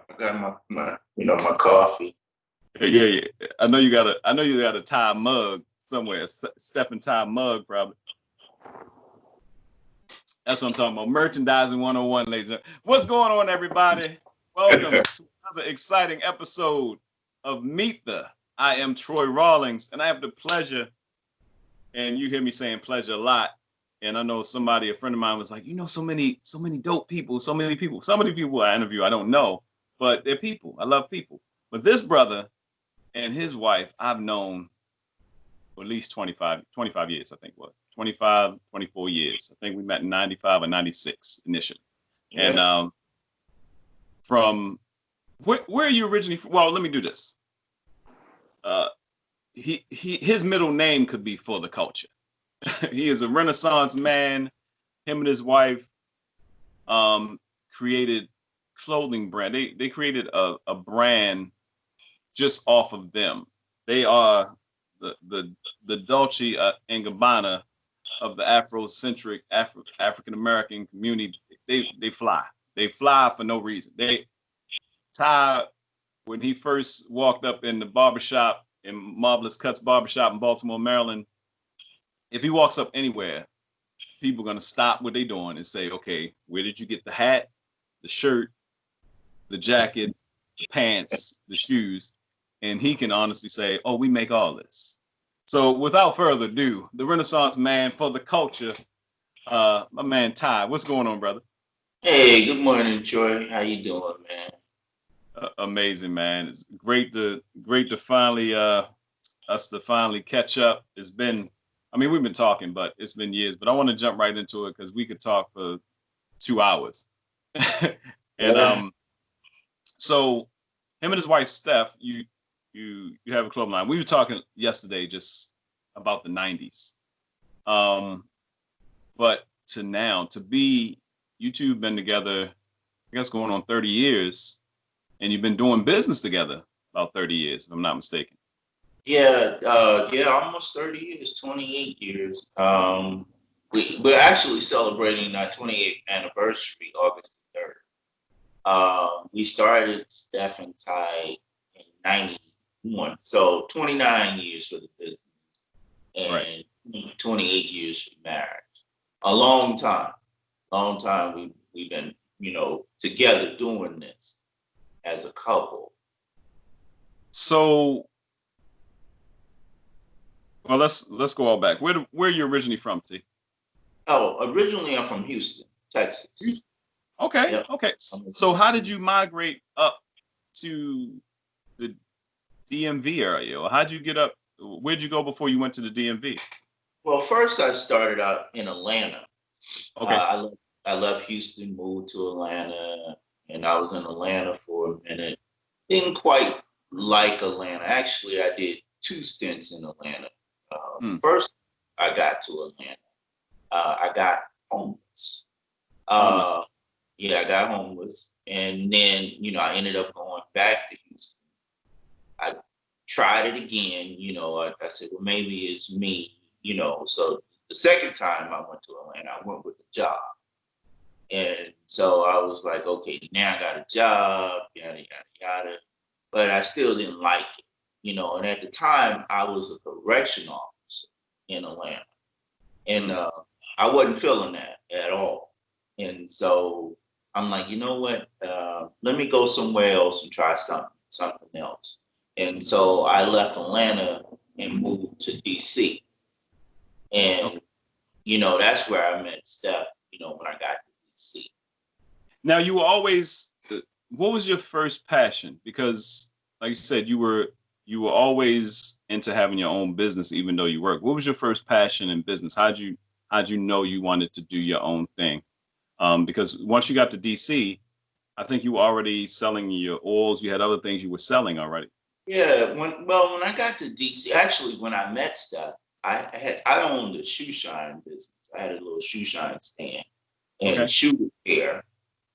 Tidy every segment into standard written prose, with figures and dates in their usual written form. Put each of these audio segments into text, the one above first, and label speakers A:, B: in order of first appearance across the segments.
A: I got my coffee.
B: Yeah. I know you got a Ty mug somewhere, Stef-N-Ty mug probably. That's what I'm talking about. Merchandising 101, ladies and gentlemen. What's going on, everybody? Welcome to another exciting episode of Meet the. I am Troy Rawlings, and I have the pleasure, and you hear me saying pleasure a lot. And I know a friend of mine was like, so many dope people, so many people I interview, I don't know, but they're people. I love people. But this brother and his wife, I've known for at least 25 years, I think, 24 years. I think we met in 95 or 96 initially. Yeah. And from where are you originally from? Well, let me do this. His middle name could be for the culture. He is a Renaissance man. Him and his wife created clothing brand. They created a brand just off of them. They are the Dolce and Gabbana of the Afrocentric African American community. They fly for no reason. Ty, when he first walked up in the barbershop, in Marvelous Cuts Barbershop in Baltimore, Maryland, if he walks up anywhere, people are going to stop what they're doing and say, okay, where did you get the hat, the shirt, the jacket, the pants, the shoes? And he can honestly say, oh, we make all this. So without further ado, the Renaissance man for the culture, my man Ty. What's going on, brother?
A: Hey, good morning, Troy. How you doing, man?
B: Amazing, man. It's great to finally us to finally catch up. It's been, we've been talking, but it's been years. But I want to jump right into it because we could talk for 2 hours. And so him and his wife Steph, you have a clothing line. We were talking yesterday just about the 90s. But to now, you two have been together, I guess going on 30 years, and you've been doing business together about 30 years, if I'm not mistaken.
A: Yeah, almost 30 years, 28 years. We're actually celebrating our 28th anniversary, August 3rd. We started Stef-N-Ty in 91, so 29 years for the business and right. 28 years for marriage. A long time we've been, together doing this as a couple.
B: So, well, let's go all back. Where are you originally from, T?
A: Oh, originally I'm from Houston, Texas.
B: Okay, yep. Okay. So how did you migrate up to the DMV area? Or how'd you get up? Where'd you go before you went to the DMV?
A: Well, first I started out in Atlanta.
B: Okay.
A: I left Houston, moved to Atlanta, and I was in Atlanta for a minute. Didn't quite like Atlanta. Actually, I did 2 stints in Atlanta. First, I got to Atlanta. I got homeless. I got homeless. And then, I ended up going back to Houston. I tried it again. I said, well, maybe it's me, So the second time I went to Atlanta, I went with a job. And so I was like, okay, now I got a job, yada, yada, yada. But I still didn't like it, And at the time, I was a correction officer in Atlanta. And I wasn't feeling that at all. And so I'm like, you know what? Let me go somewhere else and try something else. And so I left Atlanta and moved to DC. And, that's where I met Steph, when I got to DC.
B: Now, you were always, what was your first passion? Because, like you said, you were always into having your own business, even though you work. What was your first passion in business? How'd you know you wanted to do your own thing? Because once you got to DC, I think you were already selling your oils. You had other things you were selling already.
A: Yeah. When I got to DC, actually, when I met Steph, I owned a shoe shine business. I had a little shoe shine stand and shoe repair.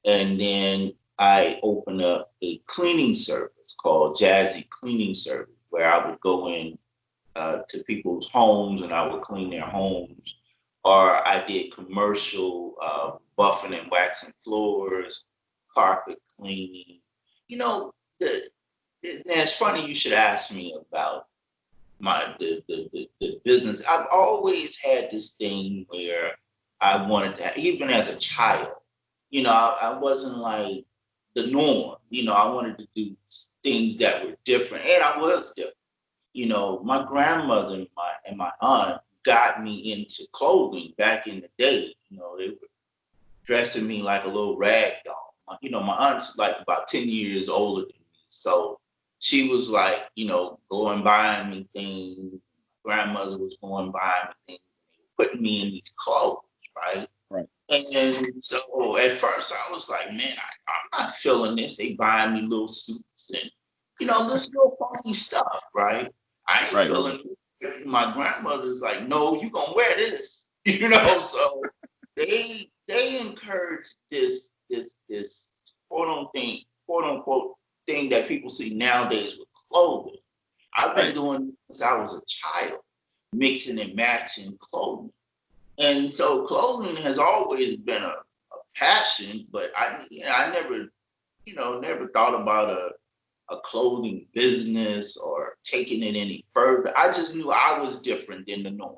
A: And then I opened up a cleaning service called Jazzy Cleaning Service, where I would go in to people's homes and I would clean their homes. Or I did commercial buffing and waxing floors, carpet cleaning, it's funny you should ask me about the business. I've always had this thing where I wanted to, even as a child, I wasn't like the norm. I wanted to do things that were different, and I was different. My grandmother and my aunt got me into clothing back in the day. They were dressing me like a little rag doll. My aunt's like about 10 years older than me. So she was like, going buying me things. My grandmother was going buying me things, and they were putting me in these clothes, right?
B: Right.
A: And so at first I was like, man, I'm not feeling this. They buying me little suits and, this little funky stuff, right? I ain't feeling it. My grandmother's like, no, you gonna wear this, so they encourage this quote unquote thing that people see nowadays with clothing. I've been doing this since I was a child, mixing and matching clothing. And so clothing has always been a passion, but I never thought about a clothing business or taking it any further. I just knew I was different than the norm,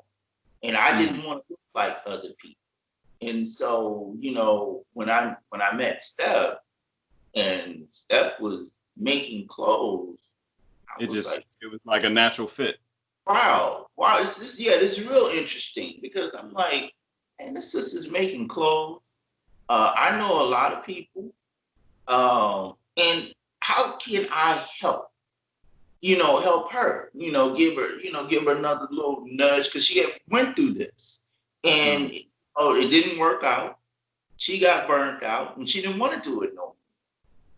A: and I didn't want to look like other people. And so, when I met Steph, and Steph was making clothes,
B: it was like a natural fit.
A: Wow, this is real interesting, because I'm like, man, this sister's making clothes. I know a lot of people, and how can I help? Help her. Give her another little nudge, because she had went through this, and it didn't work out. She got burnt out, and she didn't want to do it no more.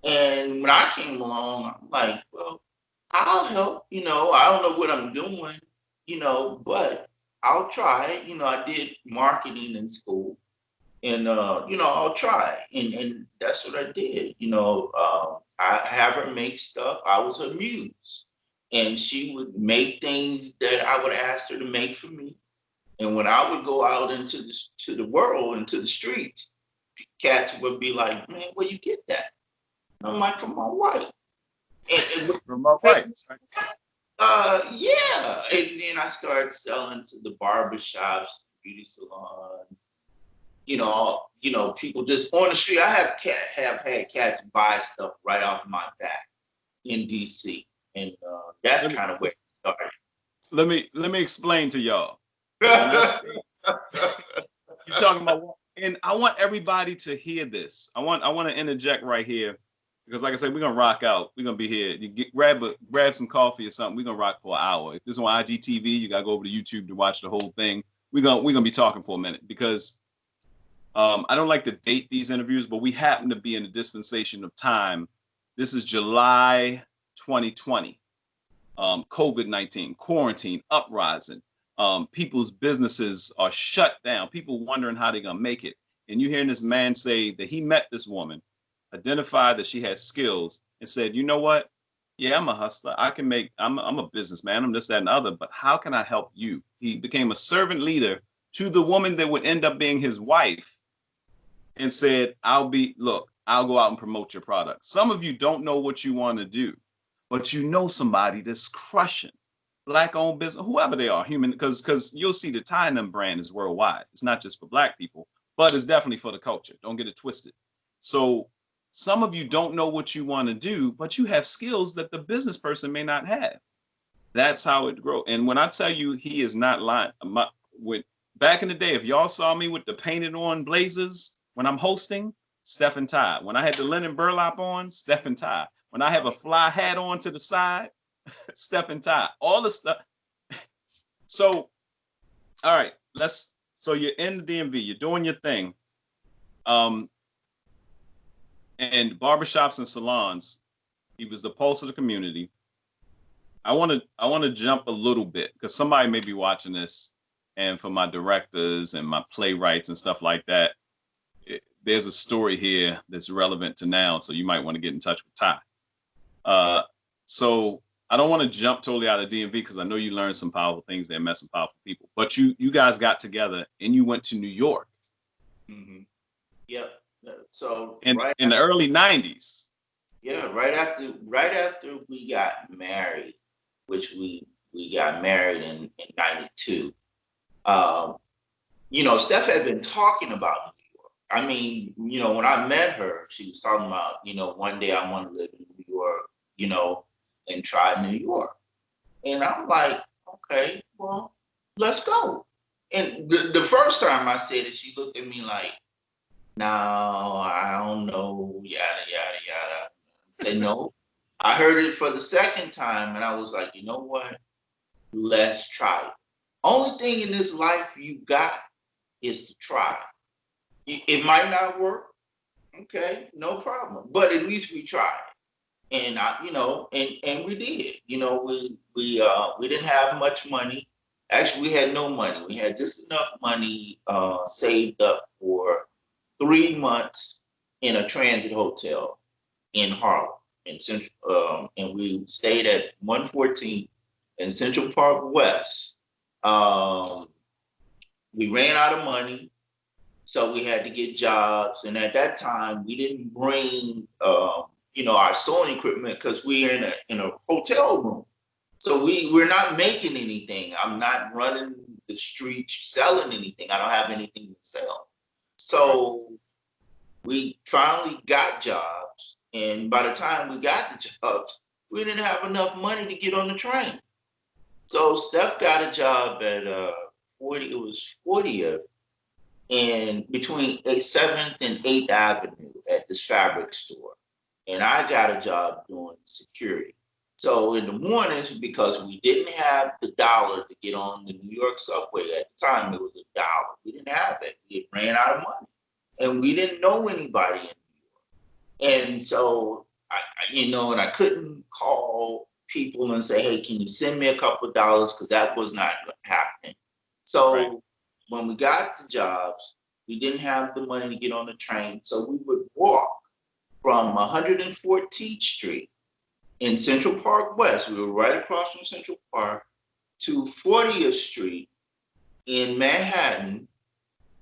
A: And when I came along, I'm like, well, I'll help. I don't know what I'm doing, but I'll try. I did marketing in school, and I'll try, and that's what I did. I have her make stuff. I was her muse, and she would make things that I would ask her to make for me. And when I would go out into the world, into the streets, cats would be like, "Man, where you get that?" And I'm like, "From my wife."
B: From my wife.
A: Yeah. And then I started selling to the barbershops, beauty salons. People just on the street. I have had cats buy stuff right off my back in DC, and that's kind of where it started.
B: Let me explain to y'all. You're talking about, and I want everybody to hear this. I want to interject right here, because, like I said, we're gonna rock out. We're gonna be here. You grab some coffee or something. We're gonna rock for an hour. If this is on IGTV, you gotta go over to YouTube to watch the whole thing. We're gonna be talking for a minute, because I don't like to date these interviews, but we happen to be in a dispensation of time. This is July 2020. COVID-19, quarantine, uprising. People's businesses are shut down. People wondering how they're gonna make it. And you hearing this man say that he met this woman, identified that she had skills, and said, "You know what? Yeah, I'm a hustler. I'm a businessman. I'm this, that, and the other. But how can I help you?" He became a servant leader to the woman that would end up being his wife, and said, I'll go out and promote your product. Some of you don't know what you want to do, but you know somebody that's crushing. Black-owned business, whoever they are, human, because you'll see the Ty-N-M brand is worldwide. It's not just for Black people, but it's definitely for the culture. Don't get it twisted. So some of you don't know what you want to do, but you have skills that the business person may not have. That's how it grows. And when I tell you, he is not lying. Back in the day, if y'all saw me with the painted on blazers when I'm hosting, Stef-N-Ty. When I had the linen burlap on, Stef-N-Ty. When I have a fly hat on to the side, Stef-N-Ty. All the stuff. So, all right, so you're in the DMV, you're doing your thing. And barbershops and salons, he was the pulse of the community. I want to jump a little bit, because somebody may be watching this, and for my directors and my playwrights and stuff like that, there's a story here that's relevant to now, so you might want to get in touch with Ty. So I don't want to jump totally out of DMV, because I know you learned some powerful things there, met some powerful people. But you guys got together and you went to New York.
A: Mm-hmm. Yep. So
B: in the early 90s.
A: Yeah, right after we got married, which we got married in '92. Um, Steph had been talking about New York. I mean, when I met her, she was talking about, one day I want to live in New York, you know, and try New York. And I'm like, okay, well, let's go. And the first time I said it, she looked at me like, no, I don't know, yada, yada, yada. I said, no. I heard it for the second time, and I was like, you know what? Let's try it. Only thing in this life you got is to try. It might not work. Okay, no problem. But at least we tried. And and we did. We didn't have much money. Actually, we had no money. We had just enough money saved up for 3 months in a transit hotel in Harlem, in Central, and we stayed at 114 in Central Park West. Um, we ran out of money, so we had to get jobs. And at that time, we didn't bring, our sewing equipment because we are in a hotel room. So we're not making anything. I'm not running the streets selling anything. I don't have anything to sell. So we finally got jobs, and by the time we got the jobs, we didn't have enough money to get on the train. So Steph got a job at 40th and between 7th and 8th Avenue at this fabric store. And I got a job doing security. So in the mornings, because we didn't have the dollar to get on the New York subway at the time, it was $1. We didn't have it. We ran out of money. And we didn't know anybody in New York. And so, and I couldn't call people and say, hey, can you send me a couple of dollars? Because that was not happening. So
B: Right.
A: when we got the jobs, we didn't have the money to get on the train. So we would walk from 114th Street in Central Park West. We were right across from Central Park to 40th Street in Manhattan.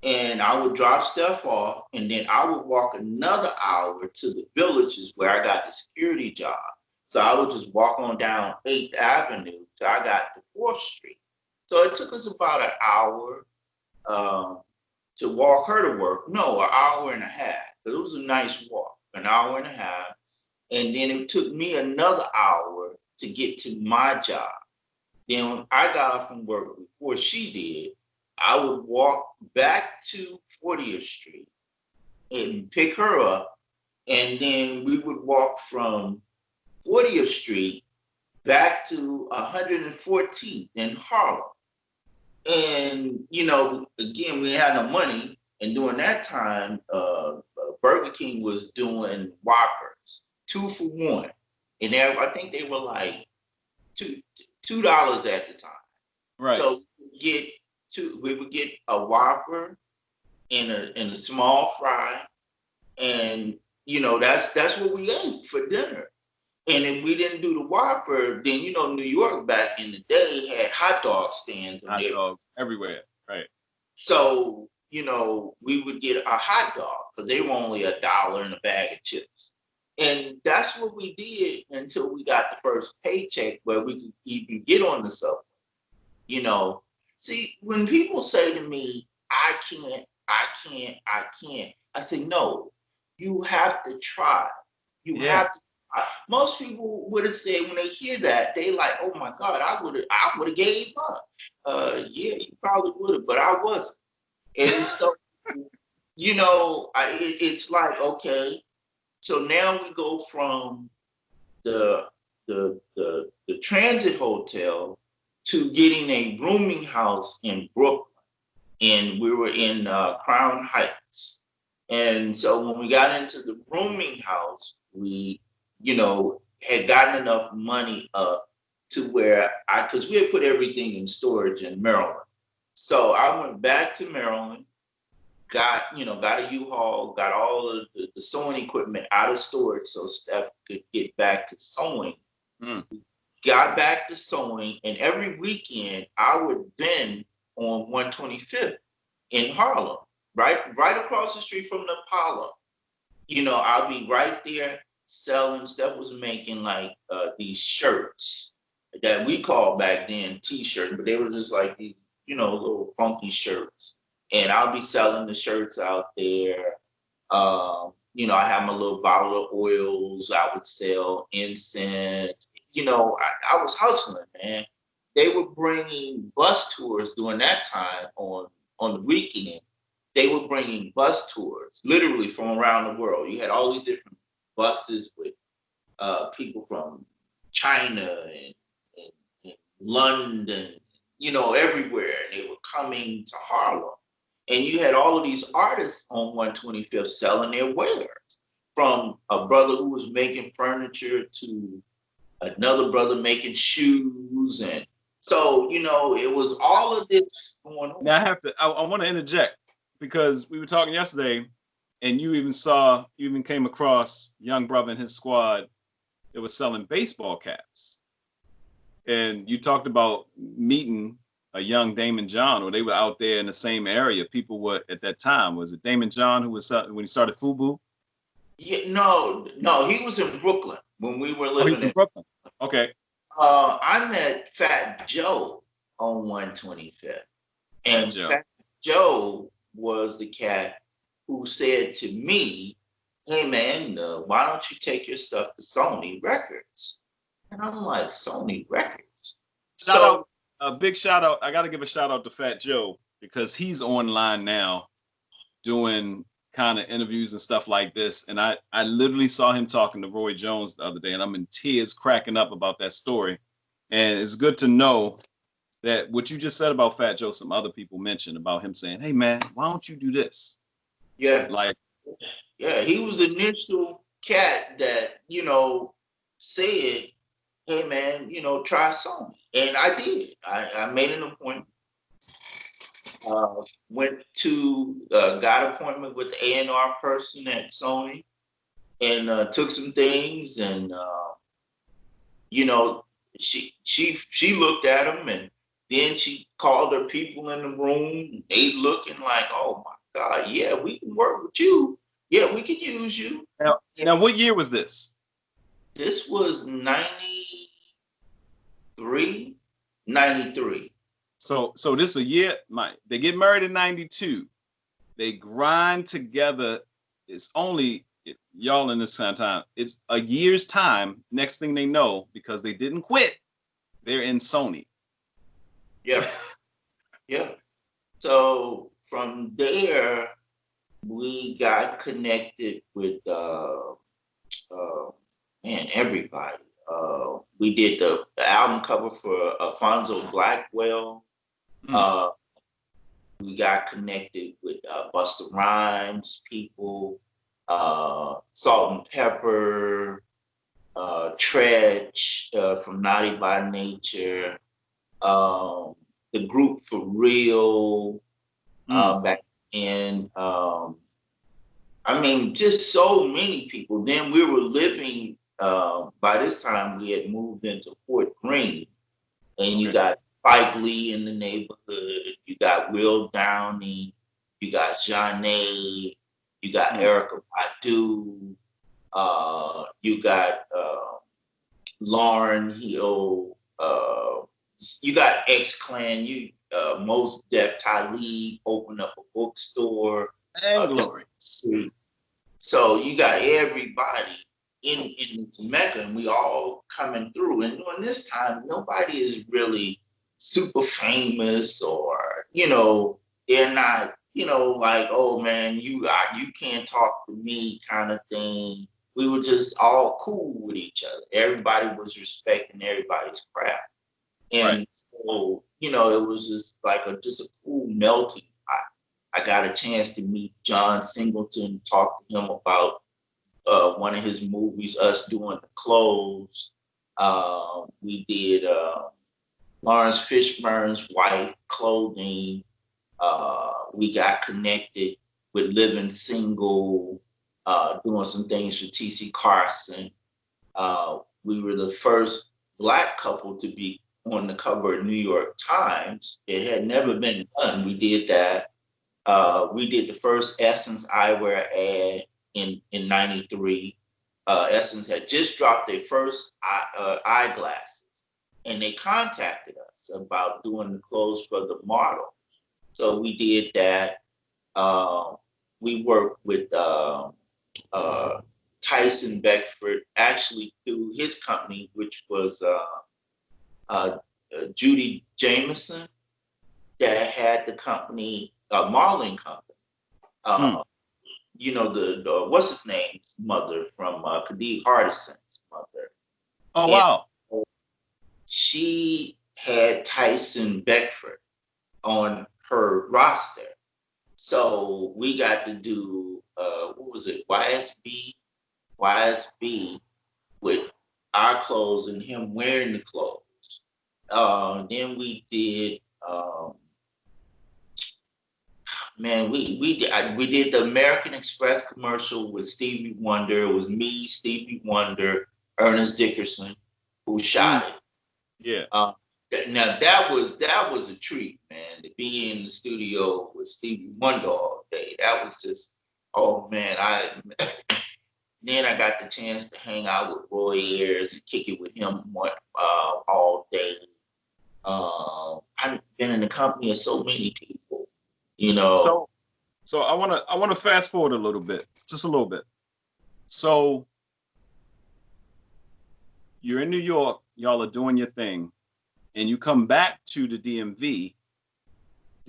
A: And I would drop Steph off, and then I would walk another hour to the Villages where I got the security job. So I would just walk on down 8th Avenue till I got to 4th Street. So it took us about an hour to walk her to work. No, an hour and a half. But it was a nice walk, an hour and a half. And then it took me another hour to get to my job. Then when I got off from work before she did, I would walk back to 40th Street and pick her up. And then we would walk from 40th Street back to 114th in Harlem. And, again, we didn't have no money. And during that time, Burger King was doing Whoppers, 2 for $1. And I think they were like $2 at the time.
B: Right.
A: So we would get a Whopper in a small fry. And, that's what we ate for dinner. And if we didn't do the Whopper, then, New York back in the day had hot dog stands.
B: Hot dogs everywhere. Right.
A: So, we would get a hot dog because they were only $1 in a bag of chips. And that's what we did until we got the first paycheck where we could even get on the subway. See, when people say to me, I can't, I say, no, you have to try. You have to. Most people would have said when they hear that, they like, oh my God, I would have gave up. Yeah, you probably would have, but I wasn't. And so, it's like, okay, so now we go from the transit hotel to getting a rooming house in Brooklyn. And we were in Crown Heights. And so when we got into the rooming house, we had gotten enough money up to where because we had put everything in storage in Maryland. So I went back to Maryland, got a U-Haul, got all of the sewing equipment out of storage so Steph could get back to sewing. Got back to sewing, and every weekend I would vend on 125th in Harlem, right across the street from the Apollo. I'll be right there. Steph was making like these shirts that we called back then t-shirts, but they were just like these, little funky shirts. And I'll be selling the shirts out there. I have my little bottle of oils. I would sell incense. I was hustling, man. They were bringing bus tours during that time on the weekend. They were bringing bus tours, literally from around the world. You had all these different buses with people from China and London, everywhere. And they were coming to Harlem. And you had all of these artists on 125th selling their wares, from a brother who was making furniture to another brother making shoes. And so, it was all of this going on.
B: Now I want to interject, because we were talking yesterday, and you even came across young brother and his squad that was selling baseball caps. And you talked about meeting a young Damon John, or they were out there in the same area. People were at that time. Was it Damon John who was when he started FUBU?
A: Yeah, no, he was in Brooklyn when we were living
B: in Brooklyn. Okay.
A: I met Fat Joe on 125th, and Fat Joe was the cat who said to me, "Hey man, why don't you take your stuff to Sony Records?" And I'm like, Sony Records.
B: A big shout out. I got to give a shout out to Fat Joe, because he's online now doing kind of interviews and stuff like this. And I literally saw him talking to Roy Jones the other day, and I'm in tears cracking up about that story. And it's good to know that what you just said about Fat Joe, some other people mentioned about him saying, "Hey man, why don't you do this?"
A: Yeah.
B: Yeah,
A: he was the initial cat that, said, "Hey man, try Sony." And I did. I made an appointment. Went to got an appointment with the A&R person at Sony, and took some things, and she looked at them, and then she called her people in the room. They looking like, "Oh my God, yeah, we can work with you. Yeah, we can use you."
B: Now what year was this?
A: This was 93.
B: So this is a year. They get married in 92. They grind together. It's only y'all in this kind of time. It's a year's time. Next thing they know, because they didn't quit, they're in Sony.
A: Yeah. Yeah. So from there, we got connected with everybody. We did the album cover for Alfonso Blackwell. We got connected with Busta Rhymes people, Salt and Pepper, Tretch from Naughty by Nature, the group For Real back in. Just so many people. Then we were living, by this time we had moved into Fort Greene, and you got Spike Lee in the neighborhood, you got Will Downey, you got Janae, you got Erykah Badu, you got Lauryn Hill, you got X-Clan, Mos Def, Talib opened up a bookstore.
B: Glory.
A: So you got everybody in this Mecca, and we all coming through. And during this time, nobody is really super famous, or they're not like, "Oh man, you can't talk to me" kind of thing. We were just all cool with each other. Everybody was respecting everybody's craft, and so it was just like just a cool melting pot. I got a chance to meet John Singleton, talk to him about one of his movies, Us Doing the Clothes. We did Lawrence Fishburne's White Clothing. We got connected with Living Single, doing some things for T.C. Carson. We were the first Black couple to be on the cover of New York Times. It had never been done. We did that. We did the first Essence eyewear ad in 93. Essence had just dropped their first eyeglasses, and they contacted us about doing the clothes for the model. So we did that. We worked with Tyson Beckford, actually through his company, which was Judy Jameson, that had the company, modeling company. You know, the what's his name's mother from Khadid Hardison's mother.
B: Oh, wow.
A: And she had Tyson Beckford on her roster. So we got to do, what was it, YSB with our clothes and him wearing the clothes. Then we did, we did the American Express commercial with Stevie Wonder. It was me, Stevie Wonder, Ernest Dickerson, who shot it.
B: Yeah.
A: Now that was a treat, man, to be in the studio with Stevie Wonder all day. That was just, oh man, then I got the chance to hang out with Roy Ayers and kick it with him all day. I've been in the company of so many people, you know.
B: So I wanna fast forward a little bit, just a little bit. So you're in New York, y'all are doing your thing, and you come back to the DMV.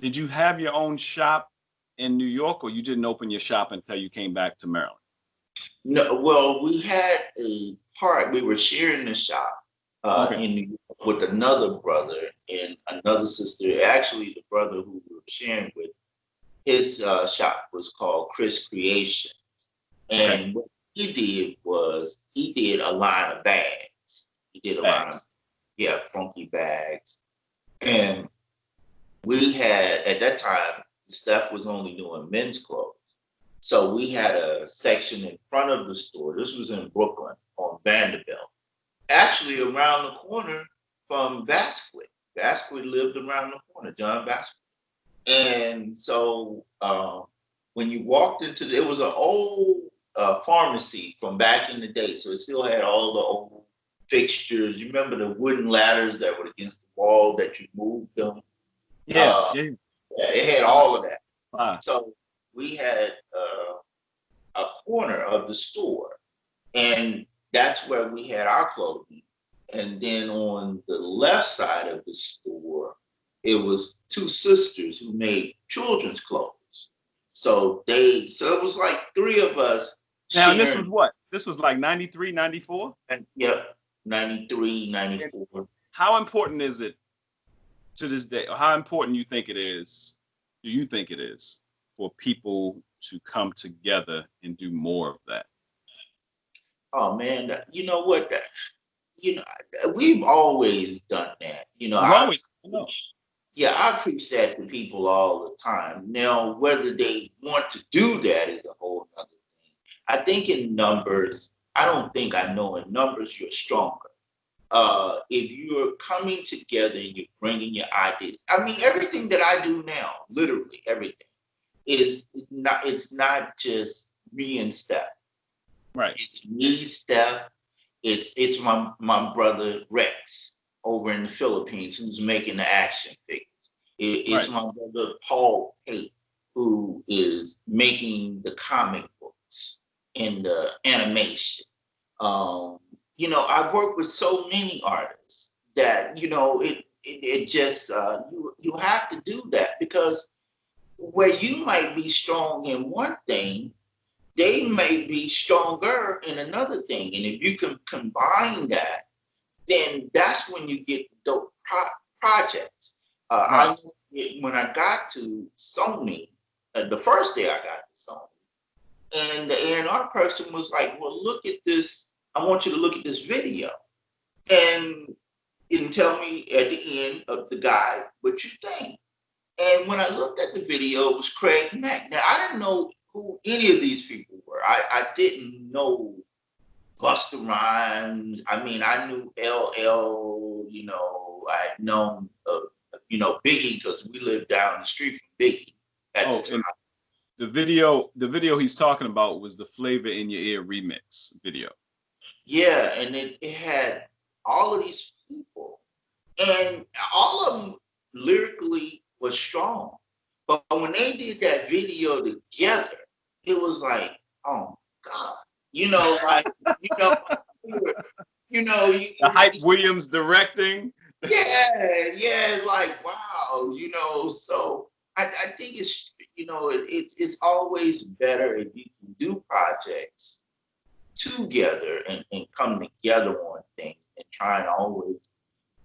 B: Did you have your own shop in New York, or you didn't open your shop until you came back to Maryland?
A: No, well, we had a part. We were sharing the shop in New York with another brother and another sister. Actually, the brother who we were sharing with, his shop was called Chris Creation, and what he did was he did a line of bags. He did a line of funky bags, and we had at that time Steph was only doing men's clothes. So we had a section in front of the store. This was in Brooklyn on Vanderbilt. Actually around the corner from Vasquez. Vasquez lived around the corner, John Vasquez. And so when you walked into it was an old pharmacy from back in the day. So it still had all the old fixtures. You remember the wooden ladders that were against the wall that you moved them?
B: Yeah.
A: It had all of that. So we had a corner of the store, and that's where we had our clothing. And then on the left side of the store, it was two sisters who made children's clothes. So it was like three of us.
B: Now, this was what? This was like 93, 94?
A: Yep, 93, 94.
B: How important is it to this day? Or how important do you think it is for people to come together and do more of that?
A: Oh man, you know what? We've always done that.
B: I
A: preach that to people all the time. Now, whether they want to do that is a whole other thing. I think in numbers, I don't think I know in numbers you're stronger. If you're coming together and you're bringing your ideas, I mean, everything that I do now, literally everything, it's not just me and Steph.
B: Right.
A: It's me, Steph. It's my brother Rex over in the Philippines who's making the action figures. It's my brother Paul Pate who is making the comic books and the animation. I've worked with so many artists that it just you have to do that, because where you might be strong in one thing, they may be stronger in another thing. And if you can combine that, then that's when you get dope projects. When I got to Sony, the first day I got to Sony, and the A&R person was like, well, look at this. I want you to look at this video and tell me at the end of the guide what you think. And when I looked at the video, it was Craig Mack. Now, I didn't know who any of these people were. I didn't know Busta Rhymes. I mean, I knew LL, I had known, Biggie, because we lived down the street from Biggie at the time.
B: The video he's talking about was the Flavor in Your Ear remix video.
A: Yeah, and it had all of these people, and all of them lyrically was strong. But when they did that video together, it was like, oh God, like you know,
B: The Hype Williams directing.
A: yeah, it's like wow, So I think it's always better if you can do projects together and come together on things and try and always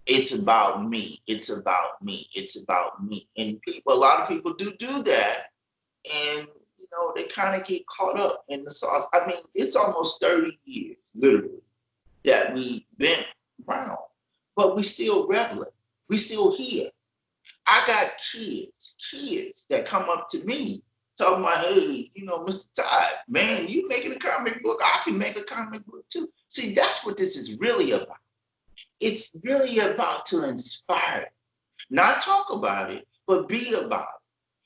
A: it's about me, it's about me, it's about me. And a lot of people do that, and they kind of get caught up in the sauce. I mean, it's almost 30 years, literally, that we've been around, but we still relevant. We still here. I got kids that come up to me talking about, hey, Mr. Ty, man, you making a comic book, I can make a comic book too. See, that's what this is really about. It's really about to inspire, not talk about it, but be about it.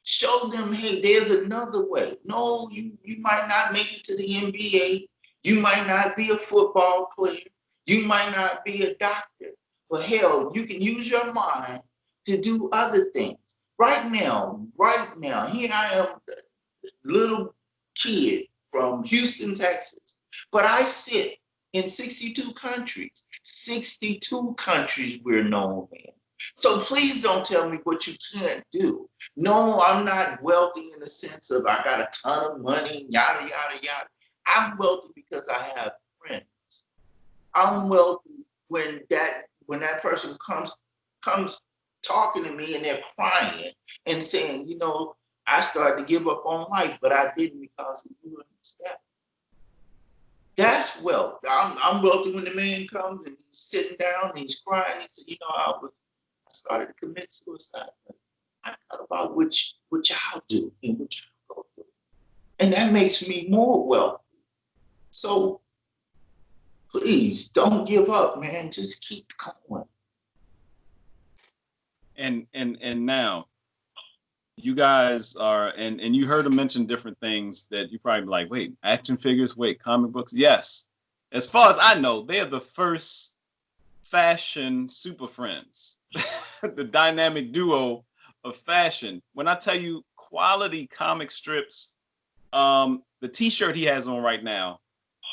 A: Show them, hey, there's another way. No, you might not make it to the NBA. You might not be a football player. You might not be a doctor. But hell, you can use your mind to do other things. Right now, here I am, little kid from Houston, Texas. But I sit in 62 countries. 62 countries we're known in. So please don't tell me what you can't do. No, I'm not wealthy in the sense of I got a ton of money, yada, yada, yada. I'm wealthy because I have friends. I'm wealthy when that person comes talking to me and they're crying and saying, I started to give up on life, but I didn't because of you and Steph. That's wealth. I'm wealthy when the man comes and he's sitting down and he's crying. He said, I started to commit suicide. I thought about what y'all do and what y'all go through. And that makes me more wealthy. So please don't give up, man. Just keep going.
B: And now you guys are, and you heard him mention different things that you probably like, wait, action figures, wait, comic books. Yes. As far as I know, they are the first fashion super friends, the dynamic duo of fashion. When I tell you quality comic strips, the t-shirt he has on right now,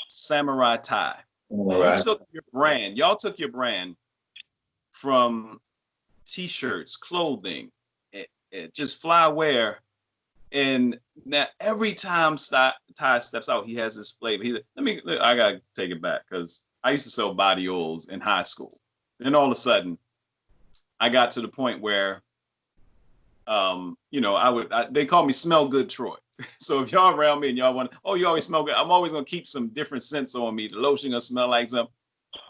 B: Samurai Tie. Right. Y'all took your brand from t-shirts, clothing, just fly wear. And now every time Ty steps out, he has this flavor. He's like, I gotta take it back because I used to sell body oils in high school. Then all of a sudden, I got to the point where, they call me Smell Good Troy. So if y'all around me and y'all want, you always smell good, I'm always gonna keep some different scents on me. The lotion gonna smell like something.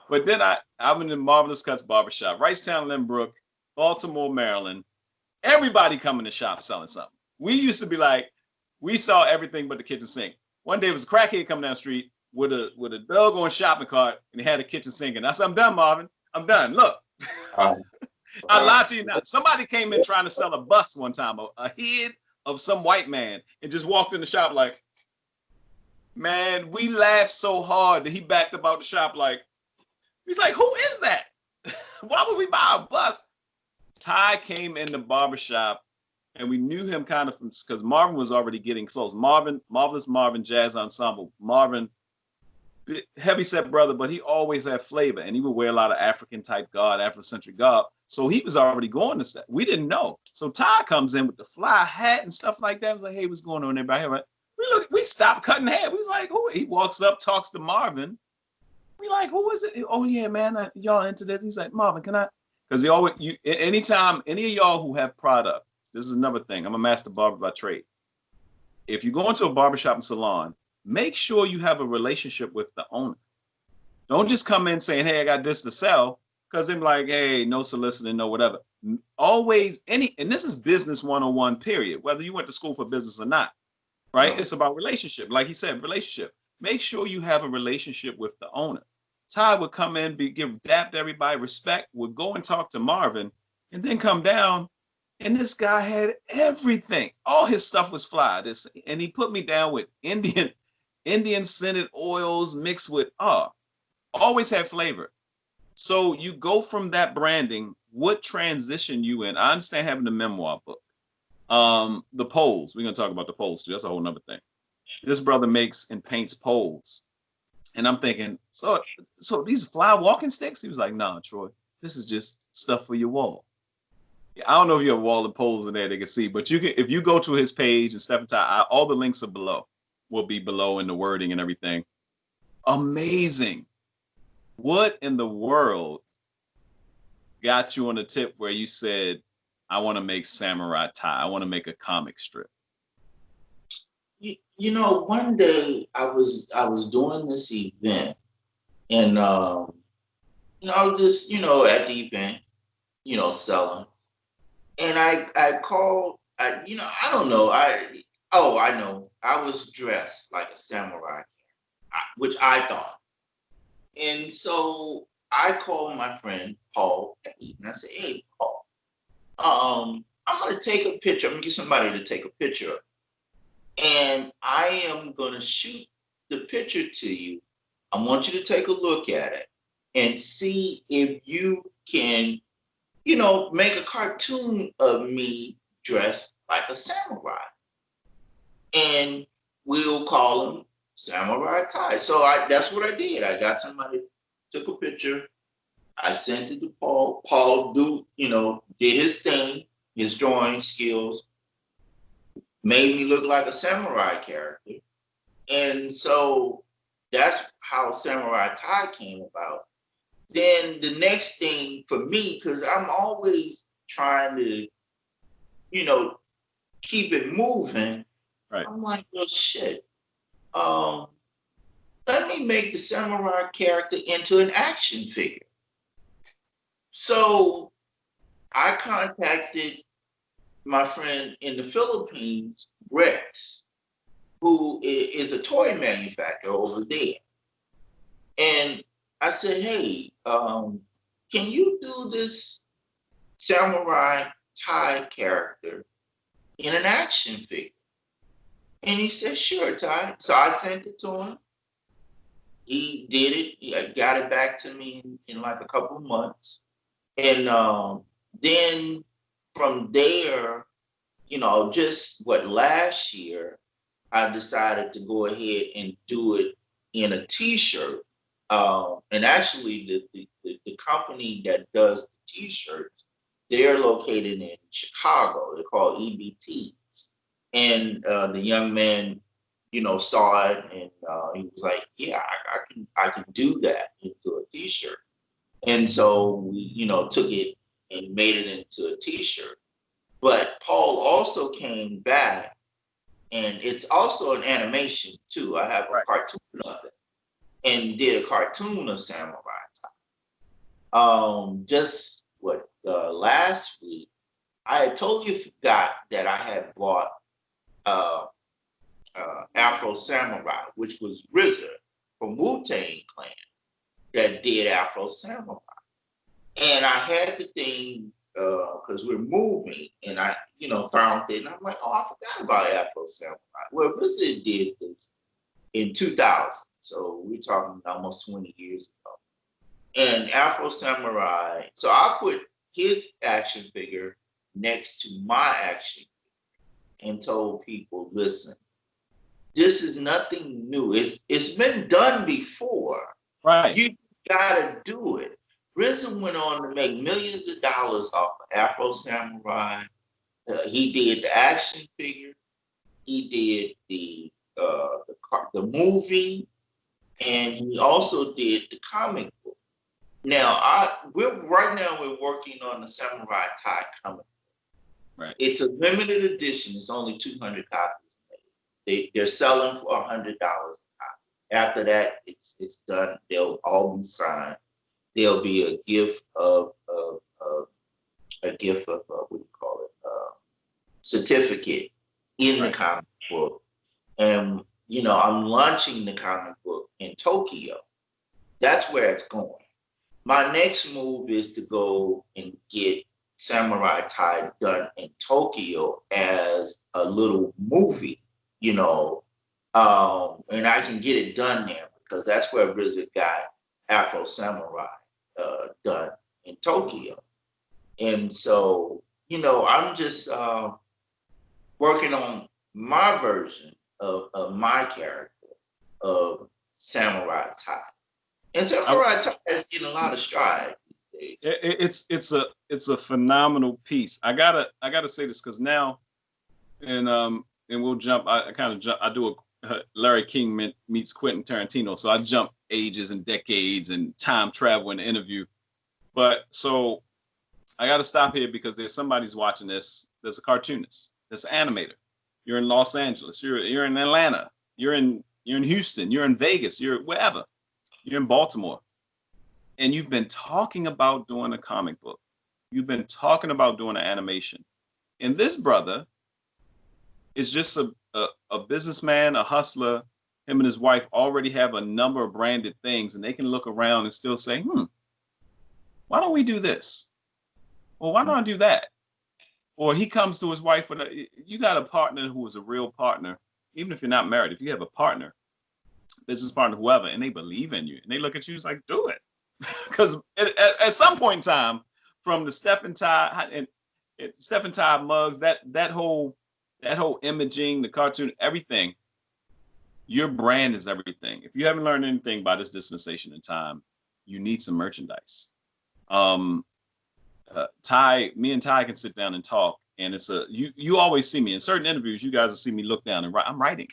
B: But then I'm in the Marvelous Cuts barbershop, Ricetown, Lynbrook, Baltimore, Maryland. Everybody coming to shop selling something. We used to be like, we saw everything but the kitchen sink. One day it was a crackhead coming down the street with a doggone shopping cart, and he had a kitchen sink. And I said, I'm done, Marvin. I'm done. Look, I lied to you now. Somebody came in trying to sell a bus one time, a head of some white man, and just walked in the shop like, man, we laughed so hard that he backed up out the shop like, he's like, who is that? Why would we buy a bus? Ty came in the barbershop, and we knew him kind of because Marvin was already getting close. Marvelous Marvin Jazz Ensemble. Marvin, heavyset brother, but he always had flavor, and he would wear a lot of African type garb, Afrocentric garb. So he was already going to set. We didn't know. So Ty comes in with the fly hat and stuff like that. I was like, hey, what's going on everybody? We stopped cutting hair. We was like, who? He walks up, talks to Marvin. We like, who is it? Oh yeah, man, y'all into this? He's like, Marvin, can I? Because anytime any of y'all who have product, this is another thing. I'm a master barber by trade. If you go into a barbershop and salon, make sure you have a relationship with the owner. Don't just come in saying, hey, I got this to sell, because they're like, hey, no soliciting, no whatever. Always and this is business 101, period, whether you went to school for business or not, right? No. It's about relationship. Like he said, relationship. Make sure you have a relationship with the owner. Ty would come in, give dap to everybody, respect, would go and talk to Marvin, and then come down, and this guy had everything. All his stuff was fly. And he put me down with Indian scented oils mixed with always had flavor. So you go from that branding. What transition you in? I understand having the memoir book. The poles. We're gonna talk about the poles too. That's a whole nother thing. This brother makes and paints poles. And I'm thinking, so these fly walking sticks? He was like, nah, Troy, this is just stuff for your wall. I don't know if you have wall and poles in there they can see, but you can, if you go to his page and Stef-N-Ty, all the links are below, will be below in the wording and everything. Amazing. What in the world got you on the tip where you said, I want to make Samurai Ty. I want to make a comic strip?
A: You know, one day I was doing this event, and you know, I was just, you know, at the event, you know, selling, and I called, you know, I don't know, I know, I was dressed like a samurai, which I thought, and so I called my friend Paul, and I said, hey Paul, I'm gonna take a picture. I'm gonna get somebody to take a picture of it, and I am gonna shoot the picture to you. I want you to take a look at it and see if you can, you know, make a cartoon of me dressed like a samurai. And we'll call him Samurai Ty. So that's what I did. I got somebody, took a picture, I sent it to Paul. Paul did his thing, his drawing skills, made me look like a samurai character. And so that's how Samurai Ty came about. Then the next thing for me, because I'm always trying to, you know, keep it moving.
B: Right.
A: I'm like, well, shit. Let me make the samurai character into an action figure. So I contacted my friend in the Philippines, Rex, who is a toy manufacturer over there. And I said, hey, can you do this Samurai Ty character in an action figure? And he said, sure, Ty. So I sent it to him. He did it. He got it back to me in like a couple of months. And then from there, you know, just last year, I decided to go ahead and do it in a t-shirt. And actually the company that does the t-shirts, they're located in Chicago. They're called EBTs. And the young man, you know, saw it, and he was like, yeah, I can do that into a t-shirt. And so we, you know, took it and made it into a t-shirt. But Paul also came back, and it's also an animation too. I have a cartoon of it, and did a cartoon of Samurai Ty. Last week, I had totally forgot that I had bought Afro Samurai, which was RZA from Wu-Tang Clan that did Afro Samurai. And I had the thing because we're moving, and I, you know, found it, and I'm like, oh, I forgot about Afro Samurai. Well, RZA did this in 2000, so we're talking almost 20 years ago. And Afro Samurai, so I put his action figure next to my action figure and told people, listen, this is nothing new. It's been done before.
B: Right.
A: You gotta do it. RZA went on to make millions of dollars off of Afro Samurai. He did the action figure. He did the movie, and he also did the comic book. Now we're working on the Samurai Ty comic book.
B: Right.
A: It's a limited edition. It's only 200 copies made. They're selling for $100 a copy. After that, it's done. They'll all be signed. There'll be a gift of what do you call it? Certificate in the comic book. And you know, I'm launching the comic book in Tokyo. That's where it's going. My next move is to go and get Samurai Ty done in Tokyo as a little movie, you know, and I can get it done there because that's where RZA got Afro Samurai done in Tokyo. And so, I'm just working on my version of my character of Samurai Ty. And Samurai Ty is getting a lot of stride these days.
B: It's a phenomenal piece. I gotta say this because now, and we'll jump. I kind of jump. I do a Larry King meets Quentin Tarantino, so I jump ages and decades and time travel in the interview. But so I got to stop here because there's somebody's watching this. There's a cartoonist. There's an animator. You're in Los Angeles. You're in Atlanta. You're in Houston. You're in Vegas. You're wherever. You're in Baltimore. And you've been talking about doing a comic book. You've been talking about doing an animation. And this brother is just a businessman, a hustler. Him and his wife already have a number of branded things, and they can look around and still say, why don't we do this? Well, why don't I do that? Or he comes to his wife with you got a partner who is a real partner, even if you're not married. If you have a partner, business partner, whoever, and they believe in you, and they look at you, it's like, do it. Because at some point in time, from the Stef-N-Ty and Stef-N-Ty mugs, that whole imaging, the cartoon, everything, your brand is everything. If you haven't learned anything by this dispensation in time, you need some merchandise. Ty, me and Ty can sit down and talk, and it's you always see me in certain interviews. You guys will see me look down and write. I'm writing.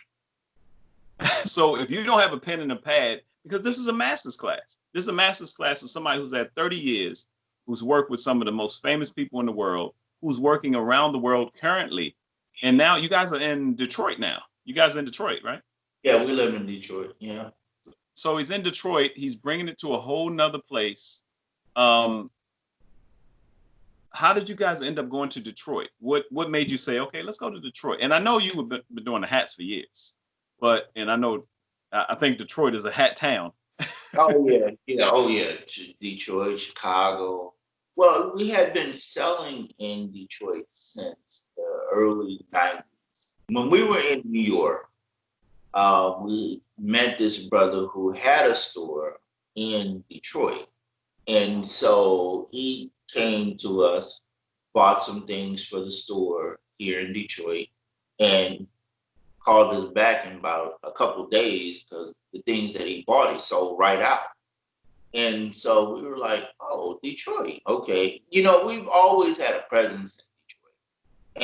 B: So if you don't have a pen and a pad, because this is a master's class. This is a master's class of somebody who's had 30 years, who's worked with some of the most famous people in the world, who's working around the world currently. And now you guys are in Detroit now. You guys are in Detroit, right?
A: Yeah, we live in Detroit. Yeah.
B: So he's in Detroit. He's bringing it to a whole nother place. How did you guys end up going to Detroit? What made you say, okay, let's go to Detroit? And I know you have been doing the hats for years, and I think Detroit is a hat town.
A: Oh yeah, Detroit, Chicago. Well, we had been selling in Detroit since the early 90s. When we were in New York, we met this brother who had a store in Detroit. And so he came to us, bought some things for the store here in Detroit, and called us back in about a couple of days because the things that he bought, he sold right out. And so we were like, oh, Detroit, okay. We've always had a presence in Detroit.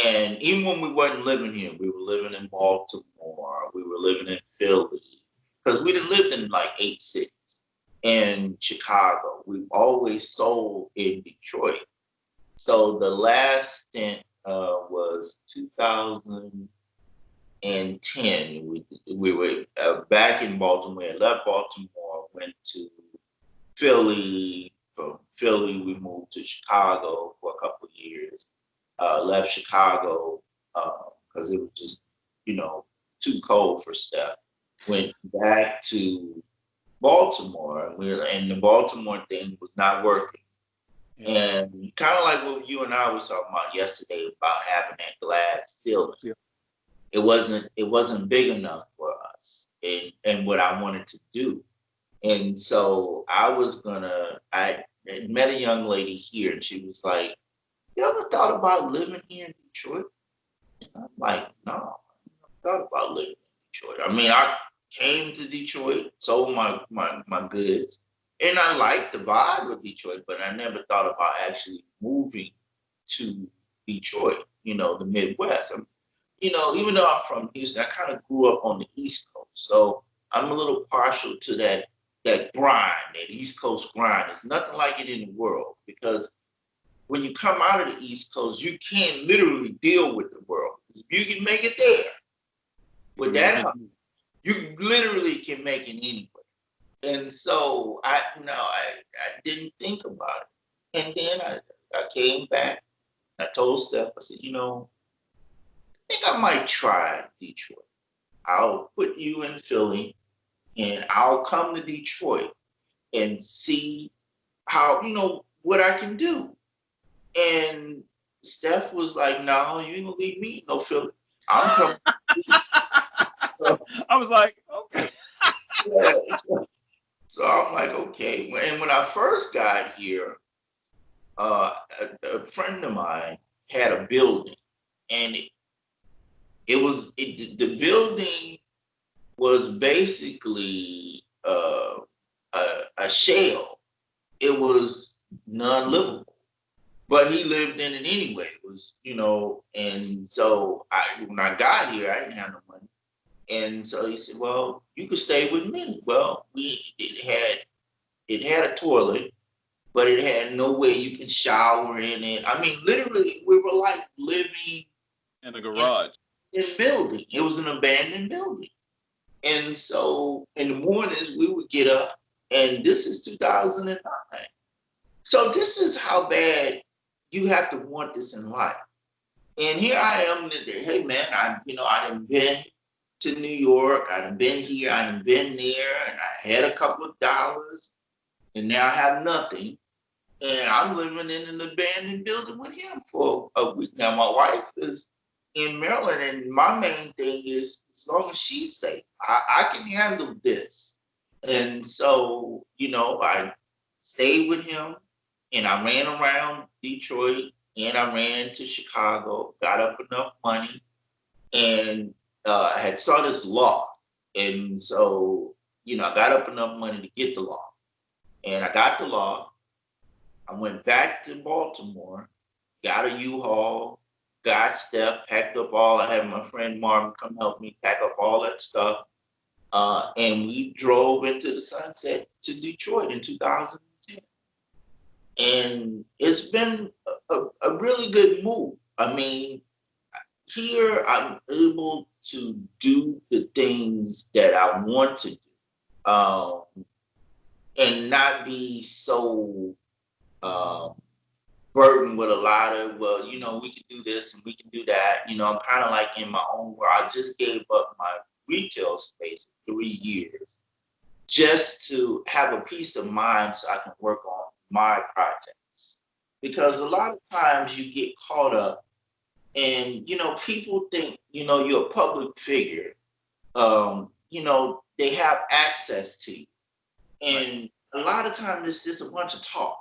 A: And even when we wasn't living here, we were living in Baltimore, we were living in Philly, because we done lived in like 8 cities. In Chicago, we've always sold in Detroit. So the last stint was 2010. We were back in Baltimore. We left Baltimore, went to Philly. From Philly, we moved to Chicago for a couple of years. Left Chicago because it was just, too cold for Steph. Went back to Baltimore, and the Baltimore thing was not working. Yeah. And kind of like what you and I was talking about yesterday about having that glass ceiling. Yeah. It wasn't big enough for us and what I wanted to do. And so I met a young lady here, and she was like, you ever thought about living here in Detroit? And I'm like, no, I never thought about living in Detroit. I mean, I came to Detroit, sold my goods, and I liked the vibe of Detroit, but I never thought about actually moving to Detroit, the Midwest. Even though I'm from Houston, I kind of grew up on the East Coast. So I'm a little partial to that grind, that East Coast grind. There's nothing like it in the world, because when you come out of the East Coast, you can't literally deal with the world. If you can make it there, with that, you literally can make it anywhere. And so I didn't think about it. And then I came back. I told Steph, I said, I think I might try Detroit. I'll put you in Philly, and I'll come to Detroit and see how, what I can do. And Steph was like, no, you ain't gonna leave me no Philly. I'm coming.
B: I was like, okay.
A: So I'm like, okay. And when I first got here, a friend of mine had a building, and the building was basically a shell. It was non-livable, but he lived in it anyway. It was, and so when I got here, I didn't have no money, and so he said, "Well, you could stay with me." Well, it had a toilet, but it had no way you can shower in it. I mean, literally, we were like living
B: In a
A: in
B: garage.
A: a building. It was an abandoned building. And so in the mornings, we would get up, and this is 2009. So this is how bad you have to want this in life. And here I am, hey man, I done been to New York, I done been here, I done been there, and I had a couple of dollars, and now I have nothing. And I'm living in an abandoned building with him for a week. Now my wife is in Maryland, and my main thing is as long as she's safe, I can handle this. And so, I stayed with him, and I ran around Detroit, and I ran to Chicago, got up enough money, and I had saw this loft. And so, I got up enough money to get the loft. And I got the loft. I went back to Baltimore, got a U-Haul, got Steph, packed up all. I had my friend Marvin come help me pack up all that stuff. And we drove into the sunset to Detroit in 2010. And it's been a really good move. I mean, here I'm able to do the things that I want to do, and not be so um, burdened with a lot of, well, we can do this and we can do that. I'm kind of like in my own world. I just gave up my retail space for 3 years just to have a peace of mind so I can work on my projects. Because a lot of times you get caught up and, people think, you're a public figure. They have access to you.
B: Right.
A: And a lot of times it's just a bunch of talk.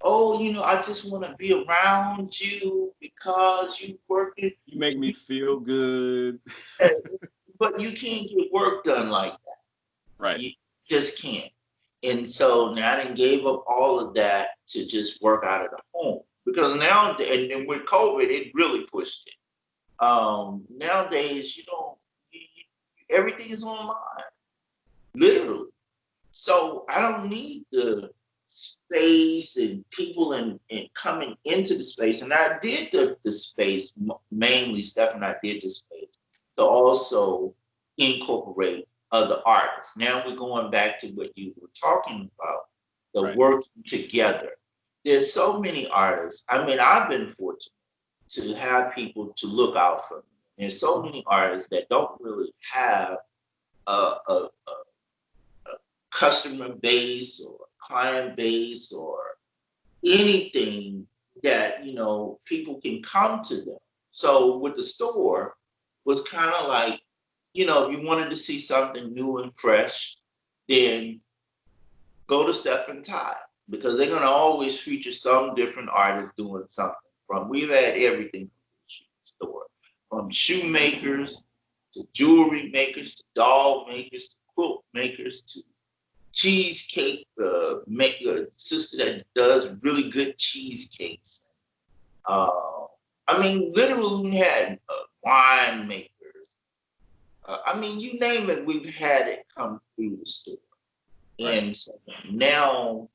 A: Oh, I just want to be around you because you working.
B: You make me feel good.
A: But you can't get work done like that.
B: Right.
A: You just can't. And so now I done gave up all of that to just work out of the home. Because now, and with COVID, it really pushed it. Nowadays, everything is online, literally. So I don't need the space and people and coming into the space. And I did the space, mainly Steph and I did the space to also incorporate other artists. Now we're going back to what you were talking about, the
B: Right.
A: working together. There's so many artists. I mean, I've been fortunate to have people to look out for me. There's so many artists that don't really have a customer base or client base or anything that people can come to them. So with the store was kind of like, if you wanted to see something new and fresh, then go to Stef-N-Ty because they're going to always feature some different artist doing something. We've had everything from the shoe store, from shoemakers to jewelry makers to doll makers to quilt makers to cheesecake maker, sister that does really good cheesecakes. I mean, literally, we had wine makers. I mean, you name it, we've had it come through the store.
B: Right.
A: And so now,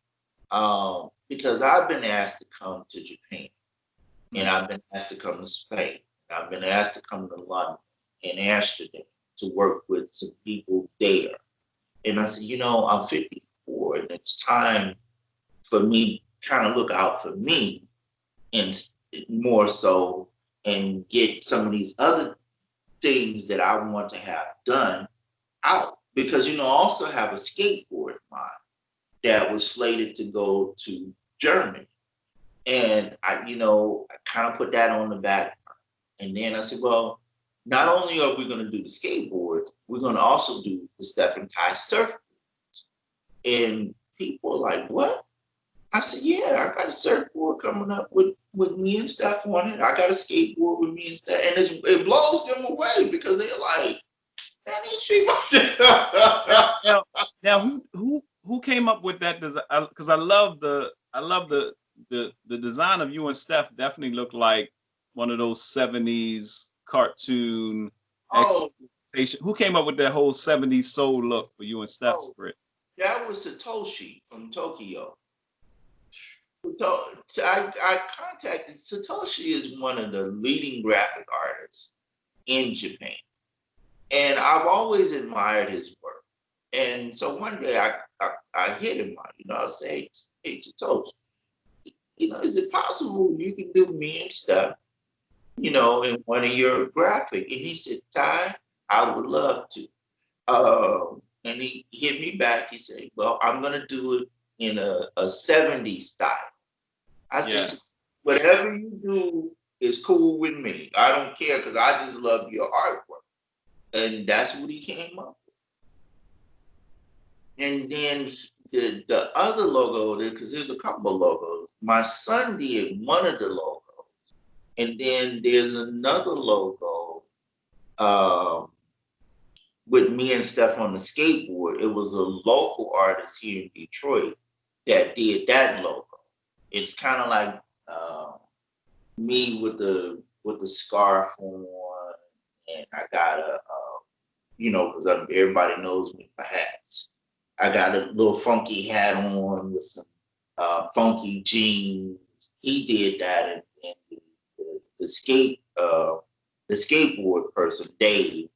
A: because I've been asked to come to Japan, and I've been asked to come to Spain, I've been asked to come to London and Amsterdam to work with some people there. And I said, I'm 54 and it's time for me kind of look out for me and more so and get some of these other things that I want to have done out. Because, I also have a skateboard of mine that was slated to go to Germany. And I kind of put that on the back. And then I said, well, not only are we going to do the skateboards, we're going to also do the Stef-N-Ty surf. And people are like, what? I said, yeah, I got a surfboard coming up with me and Steph on it. I got a skateboard with me and Steph. And it blows them away because they're like, man, these people.
B: Now, who came up with that design? Because I love the design of you and Steph. Definitely looked like one of those 70s cartoon exploitation. Who came up with that whole 70s soul look for you and Steph's script?
A: That was Satoshi from Tokyo. So I contacted Satoshi is one of the leading graphic artists in Japan. And I've always admired his work. And so one day I hit him on, I say, hey, Satoshi, is it possible you can do me and stuff, in one of your graphic? And he said, Ty, I would love to. And he hit me back. He said, well, I'm going to do it in a 70s style. I said, whatever you do is cool with me. I don't care because I just love your artwork. And that's what he came up with. And then the other logo, because there's a couple of logos. My son did one of the logos. And then there's another logo with me and Steph on the skateboard. It was a local artist here in Detroit that did that logo. It's kind of like me with the scarf on, and I got a because everybody knows me for hats. I got a little funky hat on with some funky jeans. He did that, and the skateboard person, Dave,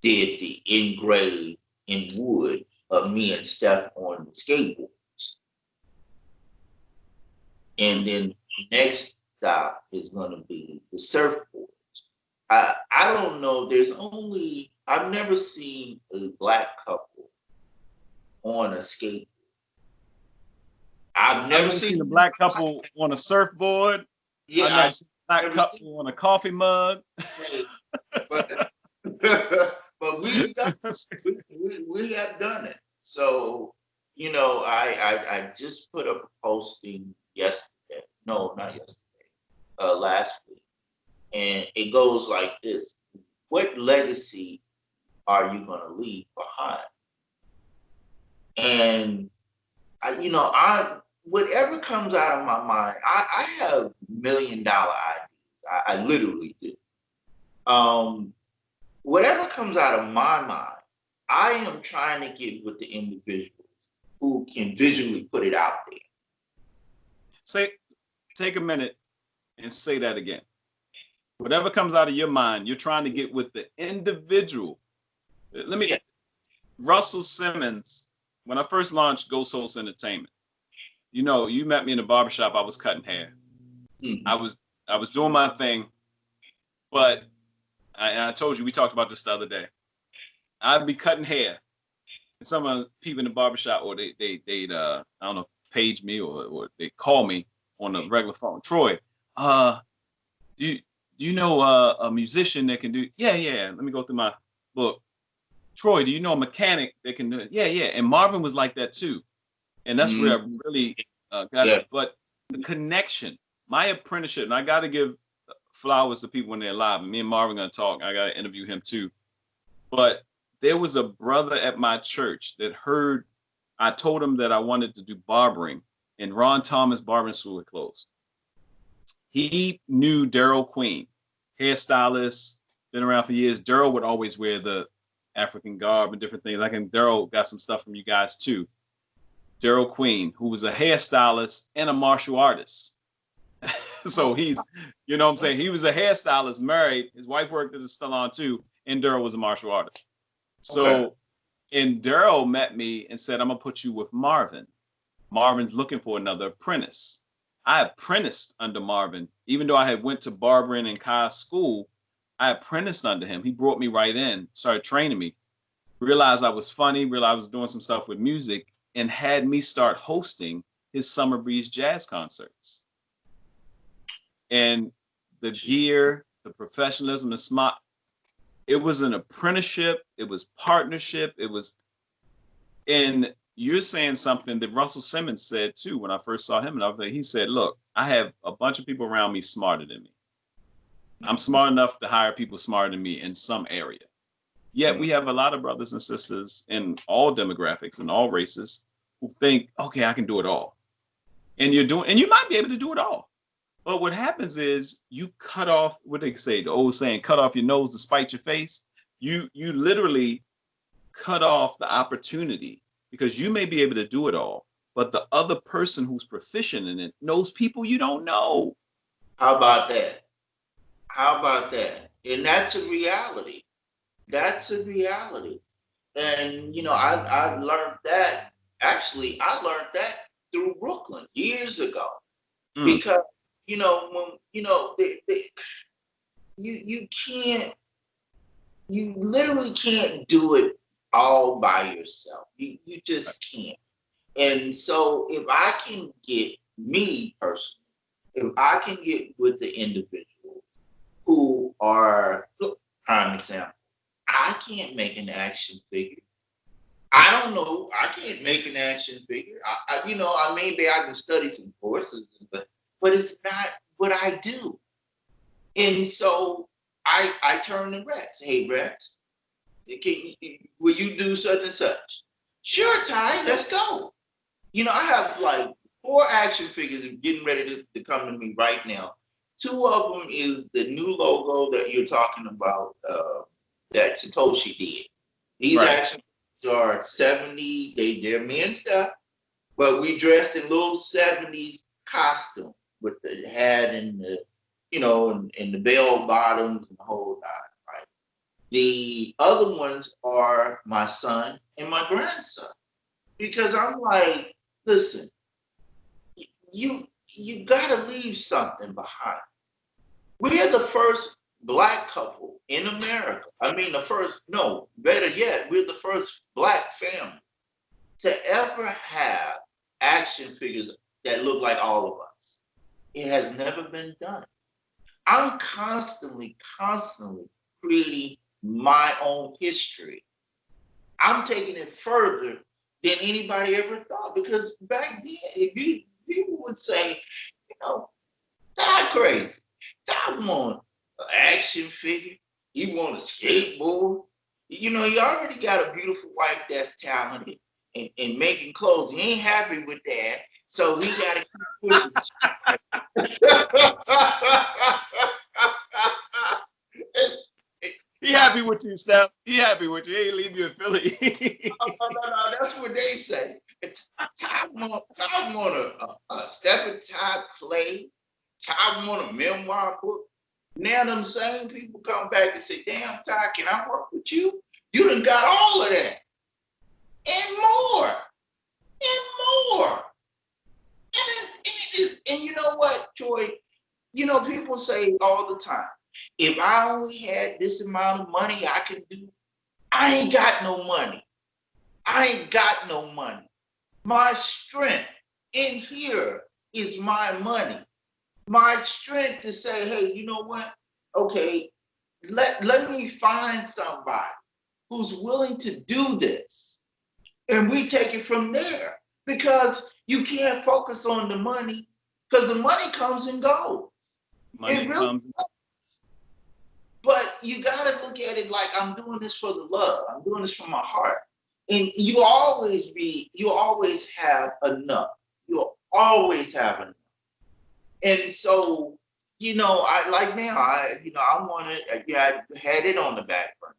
A: did the engraved in wood of me and Steph on the skateboards. And then the next stop is going to be the surfboards. I don't know. I've never seen a black couple on a skateboard. I've never seen
B: a black couple on a surfboard.
A: Yeah,
B: I've never seen a black couple on a coffee mug.
A: But we've done we have done it. So, I just put up a posting yesterday. No, not yesterday. Last week. And it goes like this. What legacy are you going to leave behind? And whatever comes out of my mind, I have $1 million ideas. I literally do. Whatever comes out of my mind, I am trying to get with the individuals who can visually put it out there.
B: Take a minute and say that again. Whatever comes out of your mind, you're trying to get with the individual. Russell Simmons, when I first launched Ghost Host Entertainment, you met me in the barbershop. I was cutting hair. Mm-hmm. I was doing my thing, but I told you, we talked about this the other day. I'd be cutting hair, and some people in the barbershop, or they'd I don't know, page me or they call me on the regular phone. Troy, do you know a musician that can do? Yeah. Let me go through my book. Troy, do you know a mechanic that can do it? Yeah. And Marvin was like that too. And that's where I really got it. But the connection, my apprenticeship, and I got to give flowers to people when they're alive. And me and Marvin going to talk. I got to interview him too. But there was a brother at my church that heard, I told him that I wanted to do barbering, and Ron Thomas Barbering School had closed. He knew Daryl Queen, hairstylist, been around for years. Daryl would always wear the African garb and different things. Daryl got some stuff from you guys too. Daryl Queen, who was a hairstylist and a martial artist. So he's, what I'm saying? He was a hairstylist, married. His wife worked at the salon too, and Daryl was a martial artist. So, and Daryl met me and said, I'm going to put you with Marvin. Marvin's looking for another apprentice. I apprenticed under Marvin. Even though I had went to barbering and Kai school, I apprenticed under him. He brought me right in, started training me, realized I was funny, realized I was doing some stuff with music, and had me start hosting his Summer Breeze jazz concerts. And the gear, the professionalism, the smart, it was an apprenticeship. It was partnership. It was And you're saying something that Russell Simmons said too when I first saw him. And he said, look, I have a bunch of people around me smarter than me. I'm smart enough to hire people smarter than me in some area. Yet we have a lot of brothers and sisters in all demographics and all races who think, okay, I can do it all. And you might be able to do it all. But what happens is you cut off, what they say, the old saying, cut off your nose to spite your face. You literally cut off the opportunity because you may be able to do it all, but the other person who's proficient in it knows people you don't know.
A: How about that? How about that? And that's a reality. That's a reality. And, I learned that. Actually, I learned that through Brooklyn years ago. Because, you literally can't do it all by yourself. You just can't. And so if I can get me personally, if I can get with the individuals who are, prime example, I can't make an action figure. I don't know. I can't make an action figure. Maybe I can study some courses, but it's not what I do. And so I turn to Rex. Hey, Rex, will you do such and such? Sure, Ty, let's go. I have like 4 action figures getting ready to come to me right now. 2 of them is the new logo that you're talking about that Satoshi did. These action figures are 70, they're men stuff, but we dressed in little 70s costume with the hat and the, and the bell bottoms and the whole nine, right? The other ones are my son and my grandson. Because I'm like, listen, you gotta leave something behind. We are the first Black couple in America. Better yet, we're the first Black family to ever have action figures that look like all of us. It has never been done. I'm constantly creating my own history. I'm taking it further than anybody ever thought, because back then, people would say, Todd crazy. Todd want an action figure. You want a skateboard. You already got a beautiful wife that's talented in making clothes. He ain't happy with that, so he got to keep pushing.
B: He happy with you, Steph. He happy with you. He ain't leave you in Philly.
A: No, that's what they say. Todd want a Stef-N-Ty play. Todd want a memoir book. Now them same people come back and say, damn, Ty, can I work with you? You done got all of that. And more. And more. And you know what, Troy? People say all the time, if I only had this amount of money I can do, I ain't got no money. I ain't got no money. My strength in here is my money. My strength to say, hey, you know what? Okay, let me find somebody who's willing to do this. And we take it from there, because you can't focus on the money, because the money comes and goes.
B: Money comes.
A: But you got to look at it like, I'm doing this for the love. I'm doing this from my heart. And you always have enough. You'll always have enough. And so, I like now, I wanted, I had it on the back burner.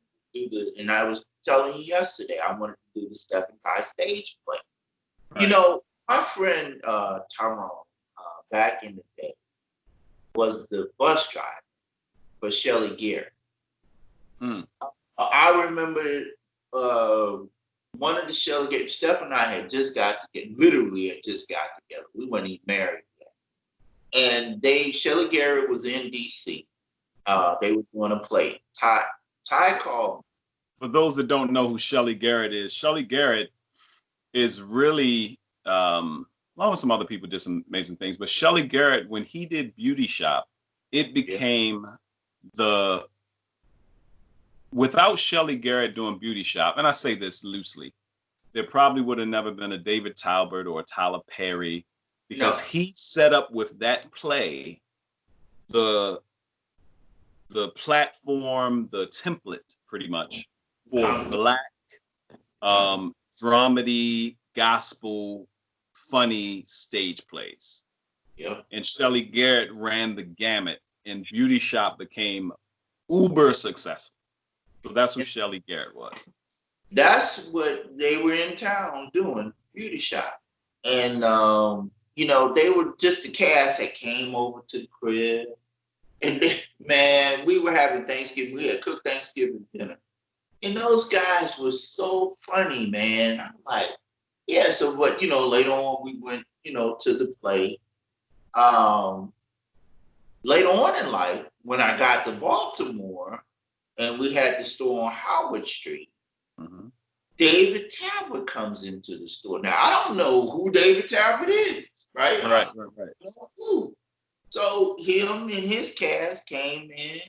A: And I was telling you yesterday, I wanted to do the Stef-N-Ty stage play. Right. My friend Tyrone, back in the day, was the bus driver for Shelly Garrett. I remember one of the Shelly Garrett, Steph and I had just got together, We weren't even married yet. And Shelly Garrett was in DC. They were going to play. Ty called me.
B: For those that don't know who Shelly Garrett is really, along with some other people did some amazing things, but Shelly Garrett, when he did Beauty Shop, it became without Shelly Garrett doing Beauty Shop, and I say this loosely, there probably would have never been a David Talbert or a Tyler Perry, because
A: No.
B: he set up with that play the platform, the template, pretty much, for Black dramedy, gospel, funny stage plays.
A: Yep.
B: And Shelley Garrett ran the gamut, and Beauty Shop became uber successful. So that's who Shelley Garrett was.
A: That's what they were in town doing, Beauty Shop. And, you know, they were just the cast that came over to the crib. And then, man, we were having Thanksgiving. We had cooked Thanksgiving dinner. And those guys were so funny, man. I'm like, yeah, so what, you know, later on we went, you know, to the play. Later on in life, when I got to Baltimore and we had the store on Howard Street, David Talbot comes into the store. Now, I don't know who David Talbot is, right?
B: Right.
A: So him and his cast came in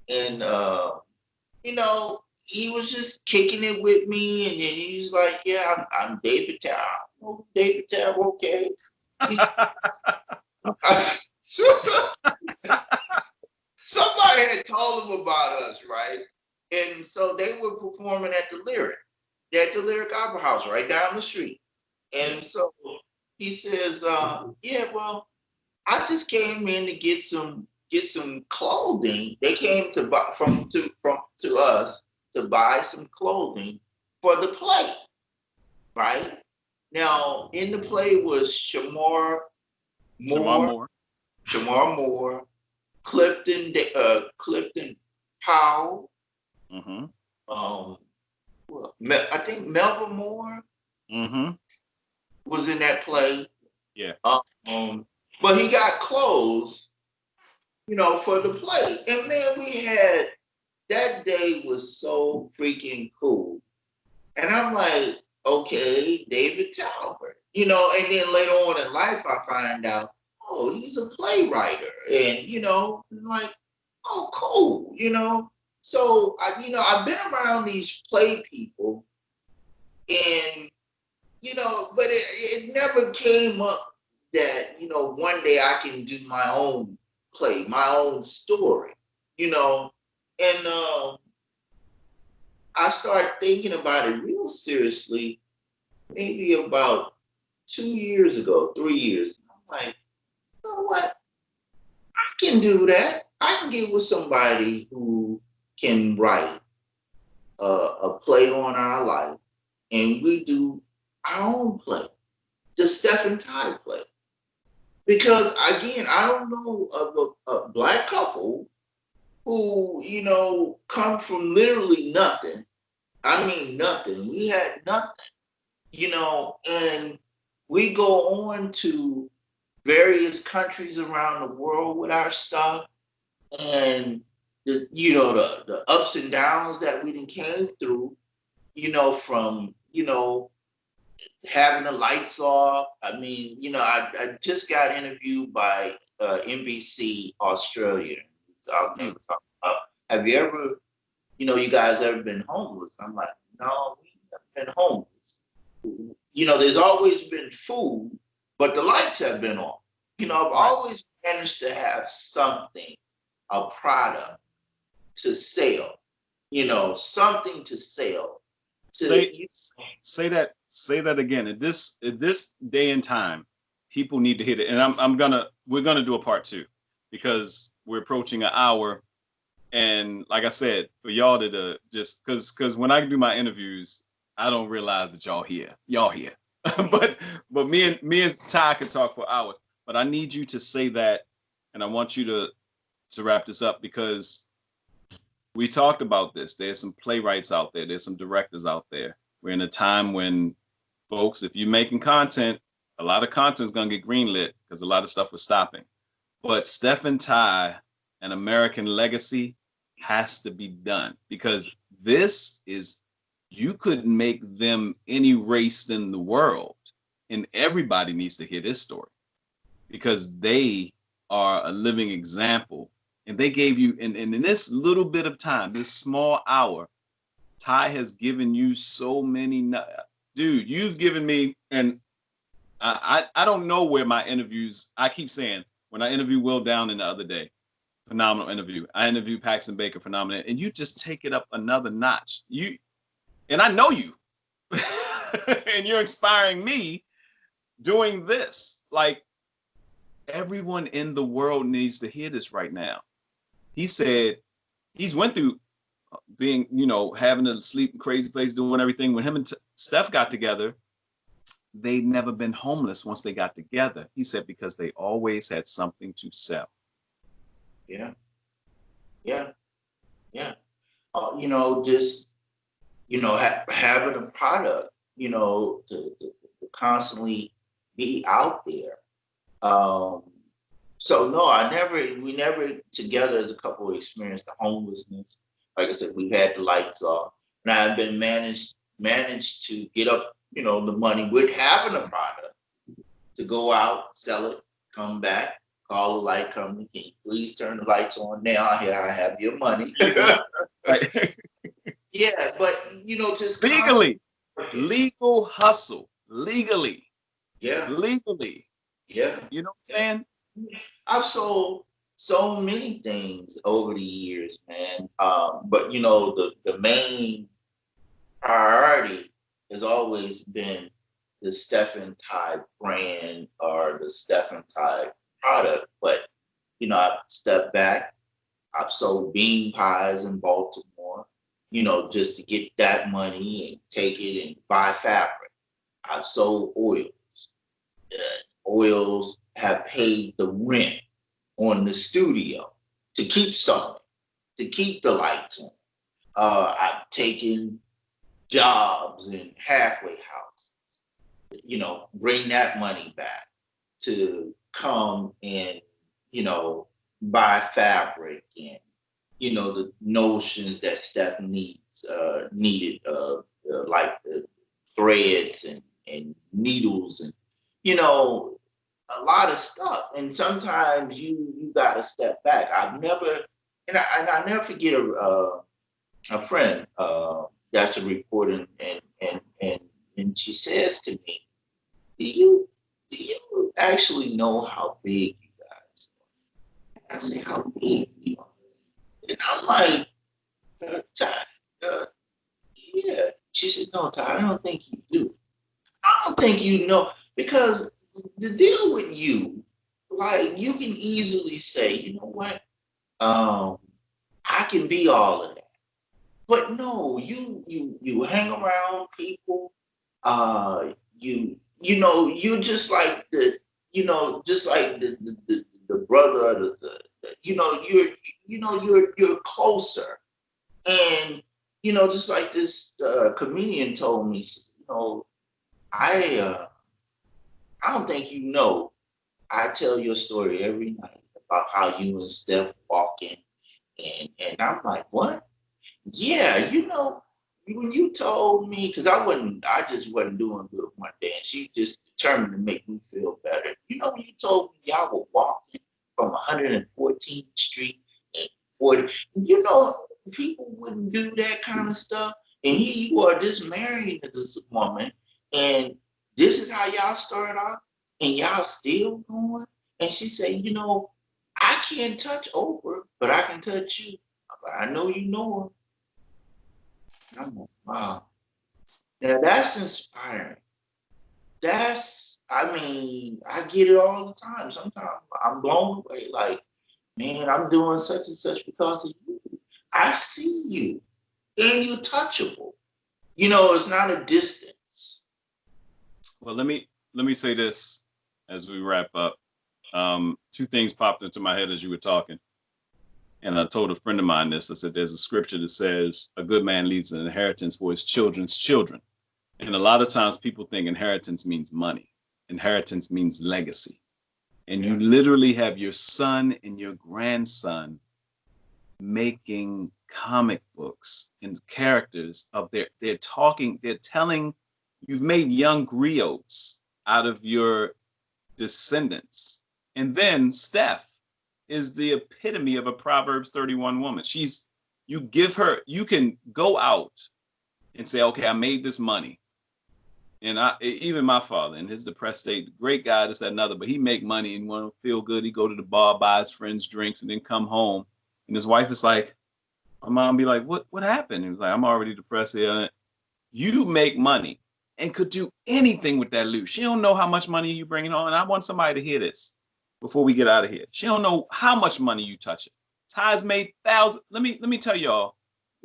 A: and, you know, he was just kicking it with me. And then he's like, yeah, I'm David Talbot. Oh, David Talbot, okay. Somebody had told him about us, right? And so they were performing at the Lyric Opera House right down the street. And so he says, yeah, well, I just came in to get some clothing. They came to buy to us to buy some clothing for the play, right? Now, in the play was Shamar Moore, Clifton Powell, I think Melvin Moore was in that play.
B: Yeah.
A: But he got clothes, you know, for the play. And man, that day was so freaking cool. And I'm like, okay, David Talbot, you know, and then later on in life, I find out, oh, he's a playwright. And, you know, I'm like, oh, cool, you know. So, I've been around these play people and, you know, but it never came up that, you know, one day I can do my own play, my own story, you know. And I started thinking about it real seriously maybe about 3 years ago. I'm like, you know what? I can do that. I can get with somebody who can write a play on our life, and we do our own play, the Stef-N-Ty play. Because again, I don't know of a Black couple who, you know, come from literally nothing. I mean, nothing. We had nothing, you know, and we go on to various countries around the world with our stuff, and the ups and downs that we came through, you know, from, you know, having the lights off. I mean, you know, I just got interviewed by NBC Australia. I'll never talk about, have you ever, you know, you guys ever been homeless? I'm like, no, we've never been homeless. You know, there's always been food, but the lights have been on. You know, I've always managed to have something, a product to sell, you know, something to sell.
B: Say that again. At this day and time, people need to hit it. And we're gonna do a part 2 because we're approaching an hour. And like I said, for y'all to just because when I do my interviews, I don't realize that y'all here. but me and Ty can talk for hours. But I need you to say that, and I want you to wrap this up, because we talked about this. There's some playwrights out there. There's some directors out there. We're in a time when, folks, if you're making content, a lot of content is going to get greenlit because a lot of stuff was stopping. But Stef-N-Ty, an American legacy, has to be done, because this is, you could make them any race in the world, and everybody needs to hear this story, because they are a living example. And they gave you, in this little bit of time, this small hour, Ty has given you so many, dude, you've given me, and I don't know where my interviews, I keep saying, when I interviewed Will Downing the other day, phenomenal interview. I interviewed Paxton Baker, phenomenal. And you just take it up another notch. And I know you. And you're inspiring me doing this. Like, everyone in the world needs to hear this right now. He said he's went through being, having to sleep in crazy place, doing everything. When him and Steph got together, they'd never been homeless once they got together. He said because they always had something to sell.
A: Yeah. Just having a product, to constantly be out there. So no, we never together as a couple experienced the homelessness. Like I said, we've had the lights off, and I've been managed to get up, the money with having a product to go out, sell it, come back, call the light company. Can you please turn the lights on now? Here, I have your money. Yeah, but just
B: legally, legal hustle, legally.
A: Yeah,
B: legally.
A: Yeah,
B: you know what I'm saying?
A: I've sold so many things over the years, man. But the main priority has always been the Stef-N-Ty brand or the Stef-N-Ty product. But I've stepped back. I've sold bean pies in Baltimore, just to get that money and take it and buy fabric. I've sold oils. Oils have paid the rent on the studio to keep selling, to keep the lights on. I've taken jobs in halfway houses, bring that money back to come and, buy fabric and, the notions that Steph needed, like the threads and needles and, a lot of stuff. And sometimes you got to step back. I never forget a friend that's a reporter, and she says to me, do you actually know how big you guys are? I say, how big you are? And I'm like, Ty, yeah. She said, no, Ty, I don't think you do. I don't think you know, because the deal with you, like, you can easily say, you know what, I can be all of that. But no, you hang around people, you're just like just like the brother, you're closer. And, just like this comedian told me, I don't think I tell your story every night about how you and Steph walking, and I'm like, what? Yeah, when you told me, because I just wasn't doing good one day, and she just determined to make me feel better. When you told me y'all were walking from 114th Street and 40, people wouldn't do that kind of stuff. And here you are, just married to this woman, and this is how y'all started out, and y'all still going. And she said, I can't touch Oprah, but I can touch you. But I know you know her. I'm like, wow. Now that's inspiring. I get it all the time. Sometimes I'm blown away. Like, man, I'm doing such and such because of you. I see you, and you're touchable. It's not a distance.
B: Well, let me say this as we wrap up. Two things popped into my head as you were talking. And I told a friend of mine this. I said, there's a scripture that says, a good man leaves an inheritance for his children's children. And a lot of times people think inheritance means money. Inheritance means legacy. And you literally have your son and your grandson making comic books and characters of they're telling, you've made young griots out of your descendants. And then Steph is the epitome of a Proverbs 31 woman. You can go out and say, okay, I made this money. And even my father in his depressed state, great guy, this, that, another, but he make money and want to feel good. He go to the bar, buy his friends drinks, and then come home. And his wife is like, my mom be like, what happened? He was like, I'm already depressed here. You make money and could do anything with that loot. She don't know how much money you bringing on. And I want somebody to hear this before we get out of here. She don't know how much money you touch it. Ty's made thousands. Let me tell y'all,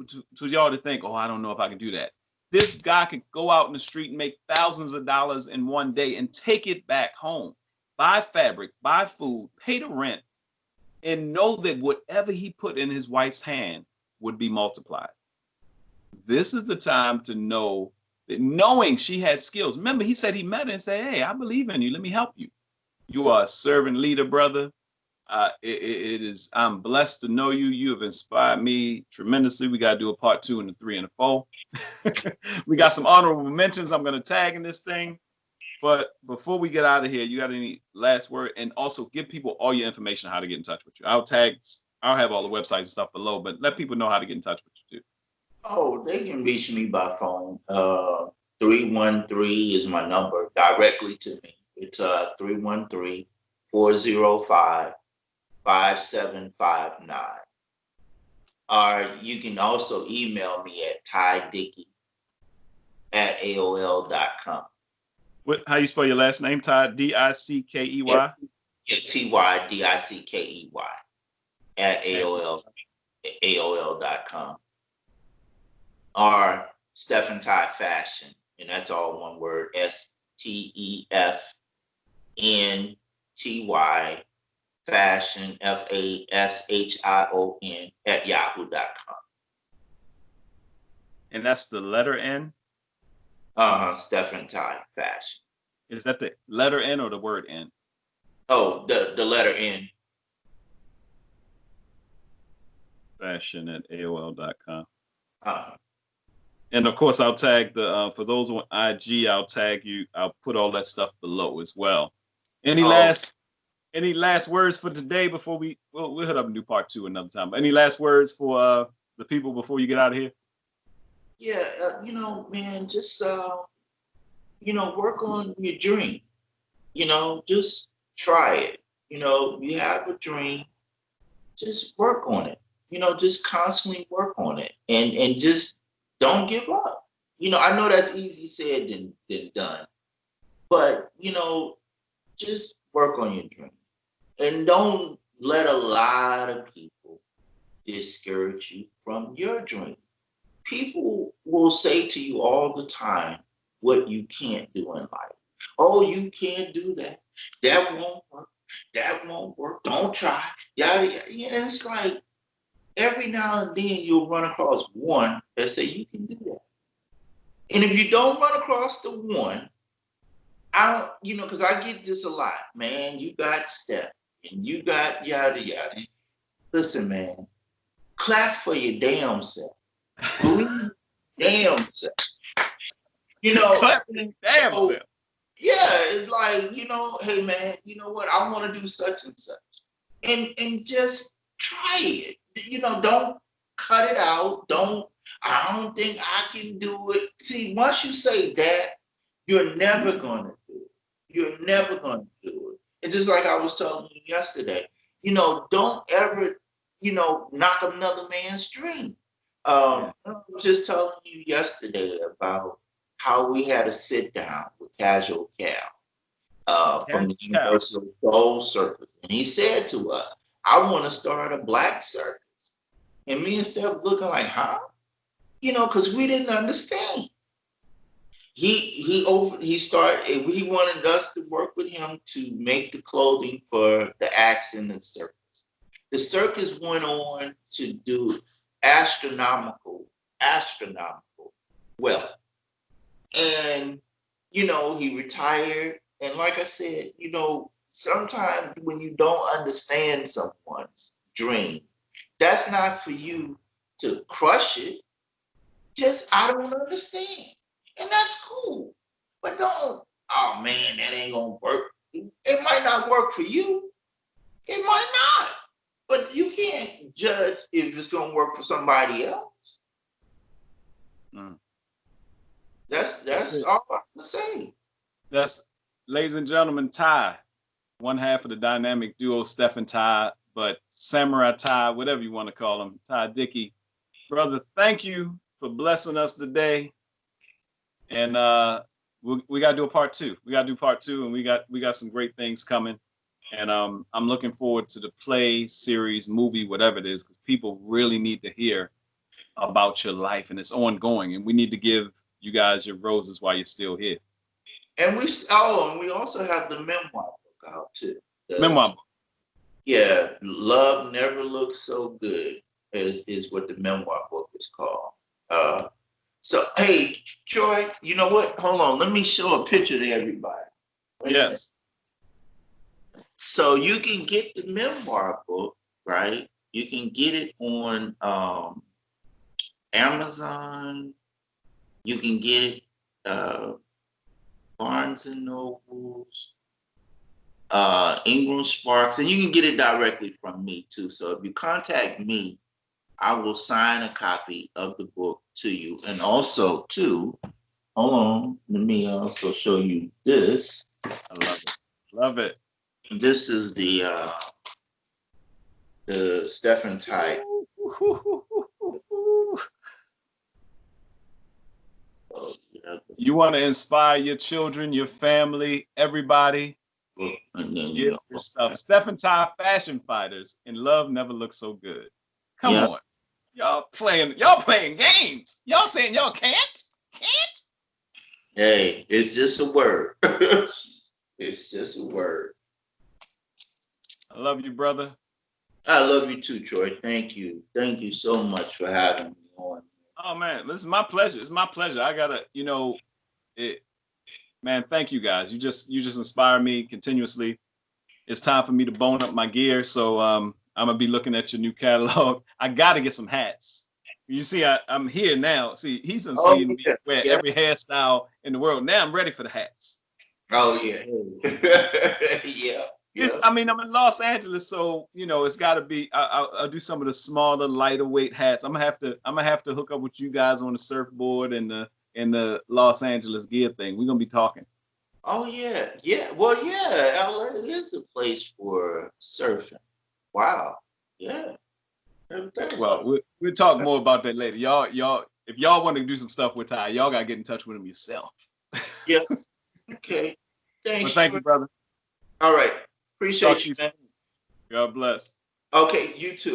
B: to y'all to think, oh, I don't know if I can do that. This guy could go out in the street and make thousands of dollars in one day and take it back home, buy fabric, buy food, pay the rent, and know that whatever he put in his wife's hand would be multiplied. This is the time to know that, knowing she had skills. Remember, he said he met her and said, hey, I believe in you. Let me help you. You are a servant leader, brother. I'm blessed to know you. You have inspired me tremendously. We got to do a part 2 and a 3 and a 4. We got some honorable mentions I'm going to tag in this thing. But before we get out of here, you got any last word? And also give people all your information, how to get in touch with you. I'll have all the websites and stuff below, but let people know how to get in touch with you too.
A: Oh, they can reach me by phone. 313 is my number directly to me. It's 313-405-5759. Or you can also email me at tydickey@aol.com.
B: How you spell your last name, Ty? DICKEY?
A: Yeah, TYDICKEY at AOL.com. Or Stef-N-Ty Fashion, and that's all one word, STEFNTY Fashion, FASHION @yahoo.com.
B: And that's the letter N?
A: Stef-N-Ty Fashion.
B: Is that the letter N or the word N?
A: Oh, the letter N.
B: Fashion at AOL.com.
A: Uh-huh.
B: And of course, I'll tag for those on IG, I'll tag you. I'll put all that stuff below as well. Any last words for today before we'll hit up and do part 2 another time. But any last words for the people before you get out of here?
A: Yeah, man, just work on your dream. Just try it. You have a dream, just work on it. Just constantly work on it, and just don't give up. I know that's easy said than done, but just work on your dream, and don't let a lot of people discourage you from your dream. People will say to you all the time what you can't do in life. Oh, you can't do that. That won't work. That won't work. Don't try. Yada, yada. And it's like every now and then you'll run across one that say you can do that. And if you don't run across the one, I don't, because I get this a lot, man. You got Steph and you got yada, yada. Listen, man, clap for your damn self. Believe damn self.
B: Clap for your damn self.
A: Yeah, it's like, hey man, you know what? I want to do such and such. And just try it. Don't cut it out. I don't think I can do it. See, once you say that, you're never gonna do it. You're never gonna do it. And just like I was telling you yesterday, don't ever, knock another man's dream. I was just telling you yesterday about how we had a sit down with Casual Cal from the Universal Soul Circus. And he said to us, I want to start a black circus. And me and Steph looking like, huh? Because we didn't understand. He wanted us to work with him to make the clothing for the acts in the circus. The circus went on to do astronomical wealth. And, he retired. And like I said, sometimes when you don't understand someone's dream, that's not for you to crush it. Just, I don't understand. And that's cool. But don't, oh man, that ain't gonna work. It might not work for you. It might not. But you can't judge if it's gonna work for somebody else. That's all I'm gonna say.
B: That's, ladies and gentlemen, Ty, one half of the dynamic duo Stef-N-Ty, but Samurai Ty, whatever you want to call him, Ty Dickey. Brother, thank you for blessing us today. And we got to do a part two. We got to do part two, and we got some great things coming. And I'm looking forward to the play, series, movie, whatever it is, because people really need to hear about your life, and it's ongoing. And we need to give you guys your roses while you're still here.
A: And we also have the memoir book out too.
B: Memoir book.
A: Yeah, Love Never Looks So Good is what the memoir book is called. So hey, Troy, you know what? Hold on, let me show a picture to everybody.
B: Yes.
A: So you can get the memoir book, right? You can get it on Amazon. You can get it Barnes and Nobles, Ingram Sparks, and you can get it directly from me too. So if you contact me, I will sign a copy of the book to you. And also too, hold on, let me also show you this.
B: I love it. Love it.
A: This is the Stef-N-Ty.
B: You want to inspire your children, your family, everybody. Get your stuff. Stef-N-Ty Fashion Fighters, and Love Never Looks So Good. Come on. Y'all playing games. Y'all saying y'all can't?
A: Hey, it's just a word. It's just a word.
B: I love you, brother.
A: I love you too, Troy. Thank you. Thank you so much for having me on.
B: Oh man, this is my pleasure. It's my pleasure. I gotta, man, thank you guys. You just inspire me continuously. It's time for me to bone up my gear. So I'm gonna be looking at your new catalog. I gotta get some hats. You see, I'm here now. See, he's been seeing me wear every hairstyle in the world. Now I'm ready for the hats.
A: Oh yeah. Yeah.
B: I'm in Los Angeles, so it's got to be. I'll do some of the smaller, lighter weight hats. I'm gonna have to hook up with you guys on the surfboard and the Los Angeles gear thing. We're gonna be talking.
A: Oh yeah, yeah. Well, yeah. LA is a place for surfing. Wow. Yeah.
B: Well, we'll talk more about that later. Y'all, if y'all want to do some stuff with Ty, y'all gotta get in touch with him yourself.
A: Yeah. Okay. Thanks.
B: Well, thank you, brother.
A: All right. Appreciate you, man.
B: God bless.
A: Okay, you too.